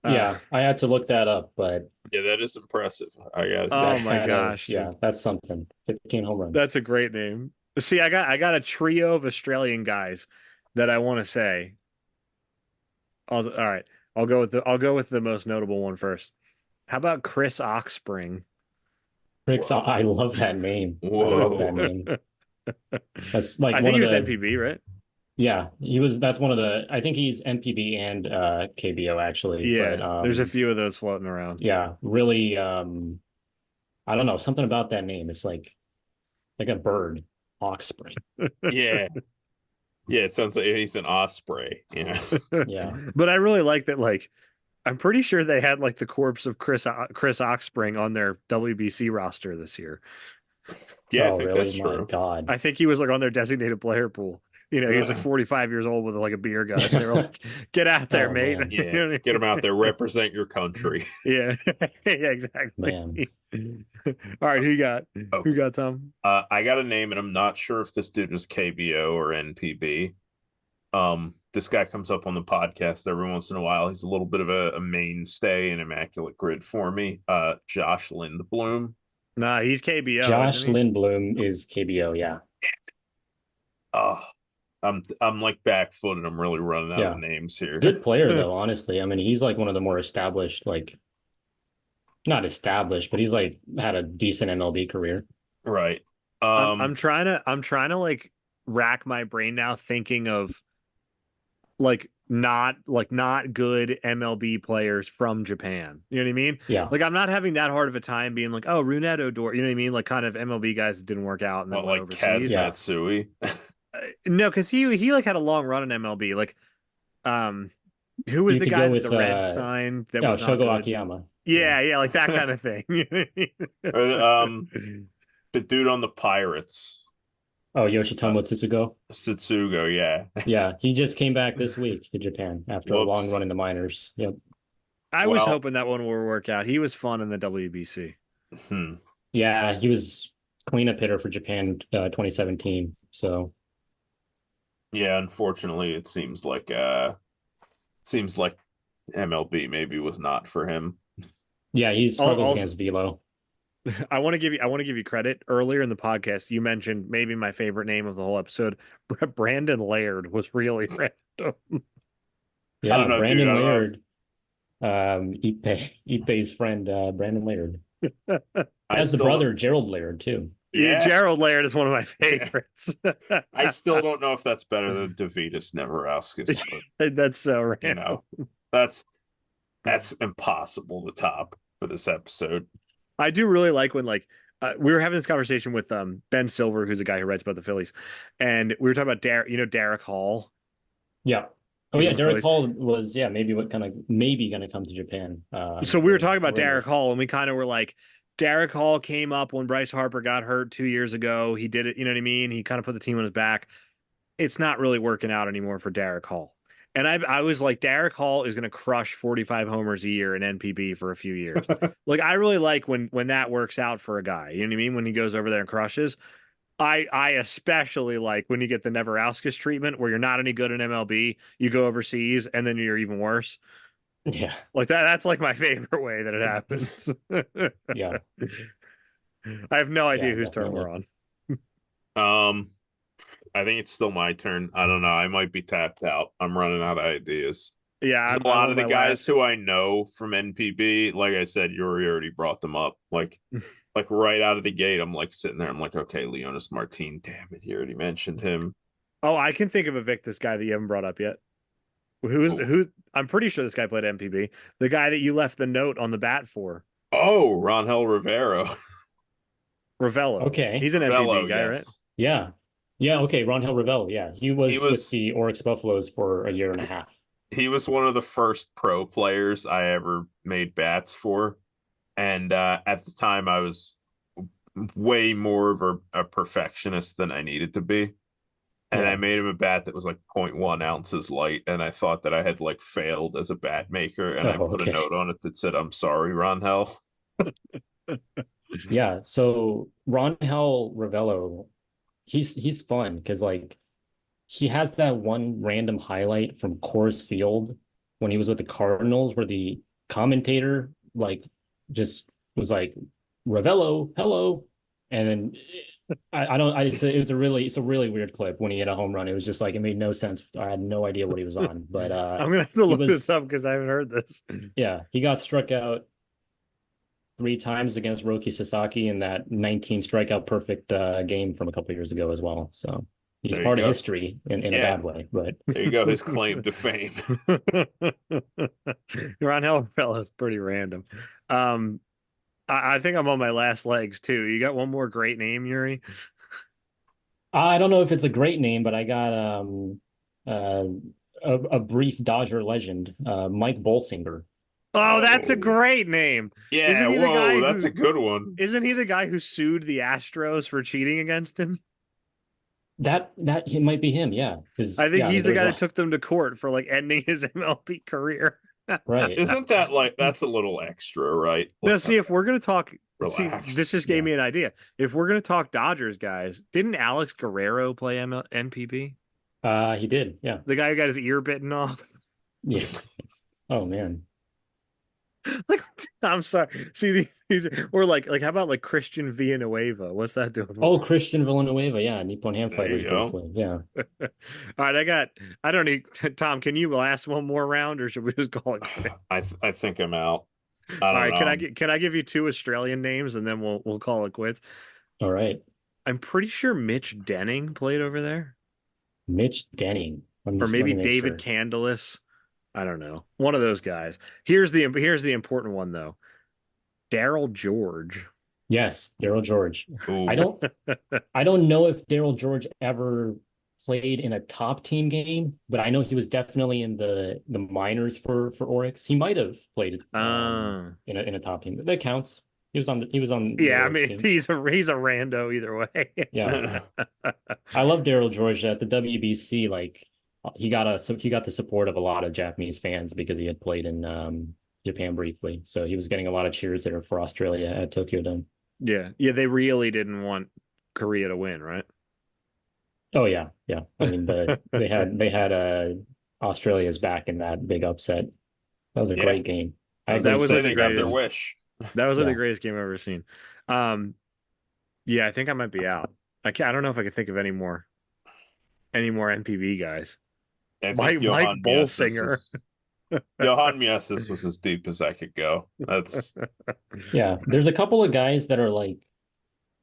Yeah, I had to look that up, but Yeah, that is impressive. I gotta Oh say. my gosh, yeah, that's something. 15 home runs. that's a great name. See, I got a trio of Australian guys that I want to say. All right, I'll go with the most notable one first. How about Chris Oxspring? Ricks, Whoa. I love that name. I Whoa. love that name. That's like I one think he of was the NPB, right? yeah, that's one of the I think he's NPB and KBO actually. Yeah, But there's a few of those floating around. yeah, really I don't know, something about that name. It's like a bird, Oxspring. Yeah. Yeah, it sounds like he's an osprey. Yeah. Yeah. But I really like that. Like, I'm pretty sure they had like the corpse of Chris Oxspring on their WBC roster this year. Yeah, I Oh, think really? that's My true. God. I think he was like on their designated player pool. You know, he was like 45 years old with like a beer gun. They were like, "Get out there, Oh, mate!" man. You Yeah, know what get I him out there, represent your country. mean? Yeah, yeah, exactly. Man. All right, who you got? Who Okay. got Tom? I got a name, and I'm not sure if this dude was KBO or NPB. This guy comes up on the podcast every once in a while. He's a little bit of a mainstay in Immaculate Grid for me. Josh Lindblom. Nah, he's KBO, isn't Josh he? Lindblom is KBO, yeah. Uh, I'm like back-footed. I'm really running out of Yeah. names here. Good player though, honestly. I mean, he's like one of the more established, like not established, but he's like had a decent MLB career. Right. I'm trying to like rack my brain now thinking of not good MLB players from Japan. You know what I mean? Yeah. Like I'm not having that hard of a time being like, oh, Runette Odor. You know what I mean? Like kind of MLB guys that didn't work out and then Well, went like Kaz overseas. Yeah. Matsui. No, because he like had a long run in MLB. Like, who was You the could guy go that with the Reds signed that oh, was not Shogo good? Akiyama. Yeah, yeah, like that kind of thing. You know what Or, I mean? the dude on the Pirates, Oh, Yoshitomo Tsutsugo. Satsugo. Yeah. Yeah, he just came back this week to Japan after a long Whoops. run in the minors. Yep. I was Well, hoping that one would work out. He was fun in the WBC. hmm. Yeah, he was cleanup hitter for Japan 2017. So Yeah, unfortunately, it seems like MLB maybe was not for him. yeah, he struggles Also, against velo. I want to give you credit. Earlier in the podcast, you mentioned maybe my favorite name of the whole episode. Brandon Laird was really random. I Yeah, don't know, dude. Brandon I don't know Laird, Ippei's friend, Brandon Laird. I Has the still brother Gerald Laird too. Yeah, yeah. Gerald Laird is one of my favorites. I still don't know if that's better than Davidas Neverauskas, but That's so you random. know, that's impossible to top for this episode. I do really like when we were having this conversation with Ben Silver, who's a guy who writes about the Phillies, and we were talking about Derek Hall. Yeah. Oh He's yeah, on the Derek Phillies. Hall was maybe gonna come to Japan. So we were talking about Derek rumors. Hall, and we kind of were like, Derek Hall came up when Bryce Harper got hurt 2 years ago. He did it, you know what I mean? He kind of put the team on his back. It's not really working out anymore for Derek Hall. And I was like, Derek Hall is going to crush 45 homers a year in NPB for a few years. Like, I really like when that works out for a guy. You know what I mean? When he goes over there and crushes. I especially like when you get the Neverauskas treatment where you're not any good in MLB, you go overseas, and then you're even worse. Yeah. Like that's like my favorite way that it happens. Yeah. I have no idea Yeah, whose turn we're definitely. on. I think it's still my turn. I don't know. I might be tapped out. I'm running out of ideas. Yeah, A I'm lot on of the my guys last. who I know from NPB, like I said, Yuri already brought them up. Like right out of the gate, I'm like sitting there. I'm like, okay, Leonis Martin. Damn it, he already mentioned him. Oh, I can think of a Vic, this guy that you haven't brought up yet. Who? Who? I'm pretty sure this guy played MPB. The guy that you left the note on the bat for, Oh, Ronhel Rivero. Ravello. Okay. He's an Bello, MPB guy, right? yes. Yeah. Yeah, okay, Ronhel Ravel. Yeah. He He was with was the Oryx Buffaloes for a year and a half. he was one of the first pro players I ever made bats for. And at the time I was way more of a perfectionist than I needed to be. And Yeah. I made him a bat that was like 0.1 ounces light, and I thought that I had like failed as a bat maker, and I Oh, put a okay. note on it that said, "I'm sorry, Ronhel." Yeah. So Ronhel Ravello, he's fun because like he has that one random highlight from Coors Field when he was with the Cardinals where the commentator like just was like Ravello, hello. And then I don't I it's a really weird clip when he hit a home run. It was just like it made no sense. I had no idea what he was on. But I'm gonna have to he look this was up because I haven't heard this. yeah, he got struck out 3 times against Roki Sasaki in that 19 strikeout perfect game from a couple years ago as well. So he's There you part of go. history in a Yeah. bad way. But There you go, his claim to fame. Ron Hellfell is pretty random. I think I'm on my last legs too. You got one more great name, Yuri? I don't know if it's a great name, but I got uh, a brief Dodger legend, Mike Bolsinger. Oh, that's a Oh. great name. Yeah, Isn't he the guy whoa, that's who- a good one. Isn't he the guy who sued the Astros for cheating against him? That it might be him, yeah. Because I think I mean, he's the there's guy a that took them to court for like ending his MLB career. right. Isn't that like that's a little extra, right? Now, see, if we're gonna talk, see, this Relax. just gave Yeah. me an idea. If we're gonna talk Dodgers guys, didn't Alex Guerrero play NPB? He did, yeah. The guy who got his ear bitten off. Yeah. Oh man. Like, I'm sorry. See, these or like, how about like Christian Villanueva? What's that doing? Oh, Christian Villanueva, yeah. Nippon Ham There Fighters you go. briefly. Yeah. All right, I don't need Tom. Can you last one more round, or should we just call it quits? I think I'm out. All I don't right, know. can I give you two Australian names and then we'll call it quits? All right. I'm pretty sure Mitch Denning played over there, Mitch Denning. or Let maybe me make David sure. Candelas. I don't know. One of those guys. Here's the important one though. Daryl George. Yes, Daryl George. Ooh. I don't know if Daryl George ever played in a top team game, but I know he was definitely in the minors for Oryx. He might have played in a top team. That counts. He was on the Yeah, I Oryx mean team. he's a rando either way. Yeah. I love Daryl George at the WBC. Like he got the support of a lot of Japanese fans because he had played in Japan briefly. So he was getting a lot of cheers there for Australia at Tokyo Dome. Yeah, yeah, they really didn't want Korea to win, right? Oh yeah, yeah. I mean they had Australia's back in that big upset. That was a Yeah. great game. I I was agree. That gonna was say like the they got their greatest. wish. That was like the Yeah. greatest game I've ever seen. Um, yeah, I think I might be out. I don't know if I can think of any more NPB guys. I think Mike Johan Mieses Bolsinger. was Johan Mieses was as deep as I could go. That's Yeah. There's a couple of guys that are like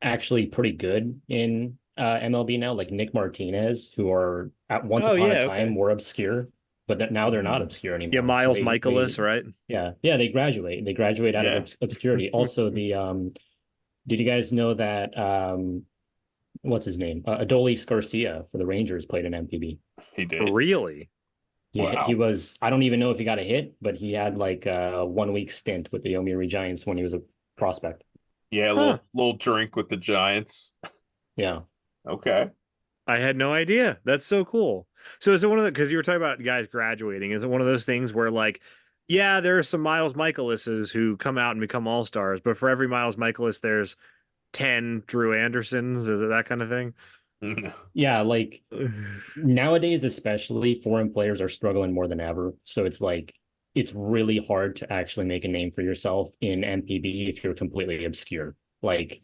actually pretty good in MLB now, like Nick Martinez, who are at once Oh upon a yeah, time okay. were obscure, but that now they're not obscure Yeah, anymore. So Miles they Michaelis, right? yeah, they graduate. They graduate out of yeah, obscurity. Also, the did you guys know that what's his name? Adolis Garcia for the Rangers played in MPB. he did. Really? He Wow. was, I don't even know if he got a hit, but he had like a 1 week stint with the Yomiuri Giants when he was a prospect. Yeah, a Huh. little drink with the Giants. Yeah. Okay. I had no idea. That's so cool. So is it one of the, because you were talking about guys graduating, is it one of those things where like, yeah, there are some Miles Michaelises who come out and become all-stars, but for every Miles Michaelis, there's 10 Drew Andersons? Is it that kind of thing? Yeah, like nowadays, especially foreign players are struggling more than ever. So it's like it's really hard to actually make a name for yourself in MPB if you're completely obscure. Like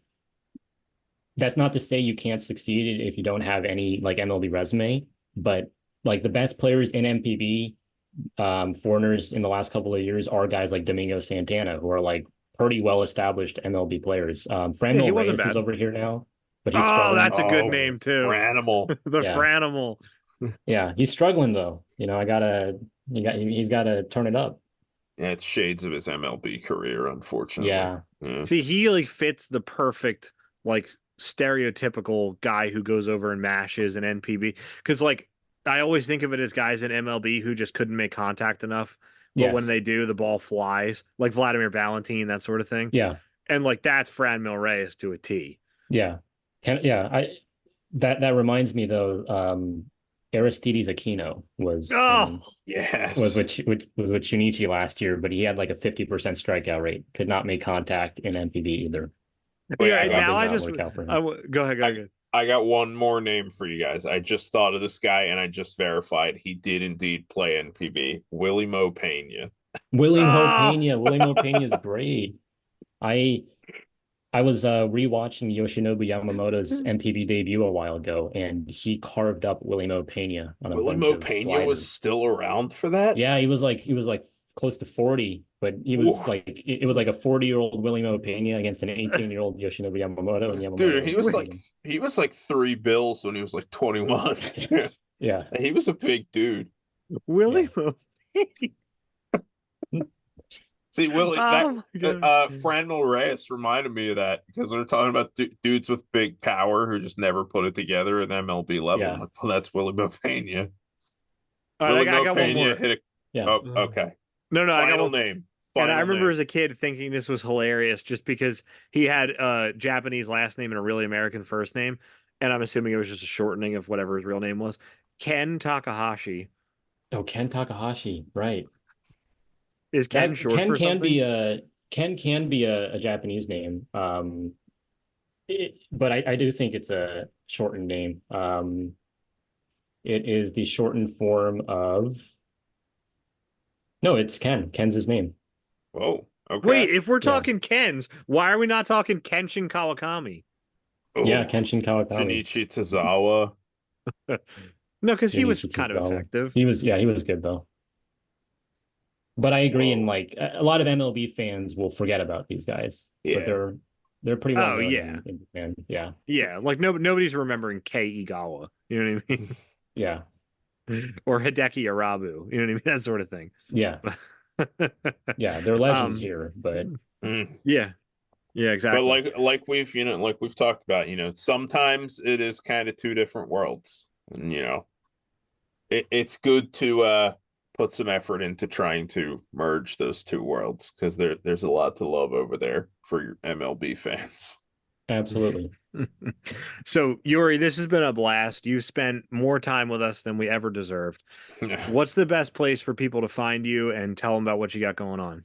that's not to say you can't succeed if you don't have any like MLB resume, but like the best players in MPB, foreigners in the last couple of years are guys like Domingo Santana, who are like pretty well established MLB players. Yeah, he Franmil wasn't Reyes is bad. over here now, but he's Oh, struggling. that's a good Oh, name too. Ranimal. The Yeah. Franimal. Yeah, he's struggling though. He's gotta turn it up. Yeah, it's shades of his MLB career, unfortunately. Yeah. Yeah. See, he like fits the perfect like stereotypical guy who goes over and mashes an NPB. Because like I always think of it as guys in MLB who just couldn't make contact enough. But when Yes. they do, the ball flies, like Vladimir Valentin, that sort of thing. Yeah. And like that's Franmil Reyes to a T. Yeah. I that reminds me though, Aristides Aquino Oh, Yes. was with Shunichi last year, but he had like a 50% strikeout rate. Could not make contact in MPB either. Wait, yeah. I got, Now I Did not just work out for him. go ahead, go ahead. I got one more name for you guys. I just thought of this guy and I just verified he did indeed play NPB. Willie Mo Pena. Willie Mo Oh! Pena. Willie Mo Pena is great. I I was rewatching Yoshinobu Yamamoto's MPB debut a while ago, and he carved up Willie Mo Pena on a Willie bunch Mo of Pena was sliders. still around for that? Yeah, he was like close to 40, but he was Oof. like it was like a 40-year-old Willie Mo Pena against an 18-year-old Yoshinobu Yamamoto, and Dude, Yamamoto he was beat like him. he was like 3 bills when he was like 21. Yeah. He was a big dude. Willie Mo. See, Willie, Oh my gosh. Franmil Reyes reminded me of that because they're talking about dudes with big power who just never put it together at the MLB level. Yeah. I'm like, well, that's Willie Mo Pena. All right, Willie I Mo got one Pena more. hit a. Yeah. Oh, okay. No, I got Final one. name. And I Final remember name. as a kid thinking this was hilarious just because he had a Japanese last name and a really American first name. and I'm assuming it was just a shortening of whatever his real name was. Ken Takahashi. Oh, Ken Takahashi, right. Is Ken That short for something? Ken can be a Japanese name. But I do think it's a shortened name. It is the shortened form of no, it's Ken. Ken's his name. Whoa. Wait, Okay. if we're Yeah. talking Kens, why are we not talking Kenshin Kawakami? Yeah, Oh, Kenshin Kawakami. Junichi Tozawa. No, because he was Junichi kind of Tozawa. effective. He was good though. But I agree, and Oh, like a lot of MLB fans will forget about these guys, but yeah. they're pretty well Oh known yeah, in Japan. Yeah, yeah. Like nobody's remembering Kei Igawa. You know what I mean? yeah, Or Hideki Arabu. You know what I mean? That sort of thing. yeah, yeah. They're legends um. here, but Mm. Yeah. Yeah. But Exactly. like we've like we've talked about, sometimes it is kind of two different worlds, and it's good to put some effort into trying to merge those two worlds because there's a lot to love over there for your MLB fans. absolutely. So, Yuri, this has been a blast. You spent more time with us than we ever deserved. What's the best place for people to find you and tell them about what you got going on?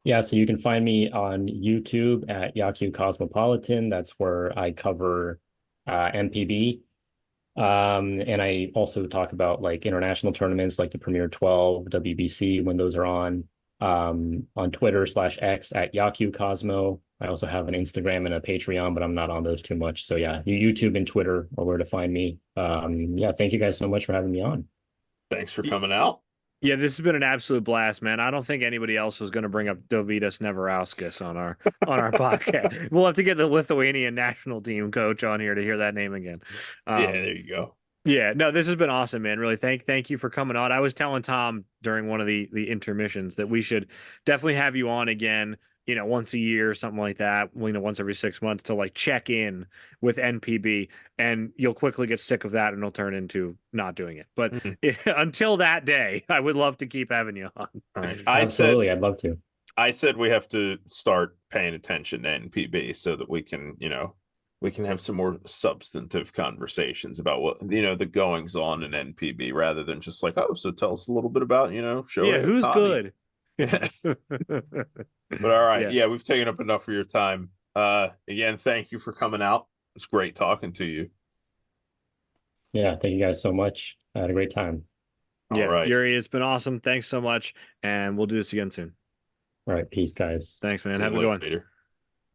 Yeah, so you can find me on YouTube at Yakyu Cosmopolitan. That's where I cover NPB. And I also talk about like international tournaments like the Premier 12, WBC when those are on Twitter/X at Yakyu Cosmo. I also have an Instagram and a Patreon, but I'm not on those too much. So yeah, YouTube and Twitter are where to find me. Yeah, thank you guys so much for having me on. Thanks for coming out. Yeah, this has been an absolute blast, man. I don't think anybody else was going to bring up Dovydas Neverauskas on our podcast. We'll have to get the Lithuanian national team coach on here to hear that name again. Yeah, Um, there you go. yeah, no, this has been awesome, man. Really, thank you for coming on. I was telling Tom during one of the intermissions that we should definitely have you on again, once a year or something like that, once every 6 months to like check in with NPB, and you'll quickly get sick of that and it'll turn into not doing it. But Mhm. until that day, I would love to keep having you on. All right. I said Absolutely, I'd love to. I said we have to start paying attention to NPB so that we can have some more substantive conversations about what the goings on in NPB rather than just like, oh, so tell us a little bit about Yeah, Shohei who's Ohtani. good? But all right, Yeah. yeah, we've taken up enough of your time. Again, thank you for coming out. It's great talking to you. Yeah, thank you guys so much. I had a great time. All Yeah, right. Yuri, it's been awesome. Thanks so much, and we'll do this again soon. All right, peace, guys. Thanks, man. See Have a you good one. later.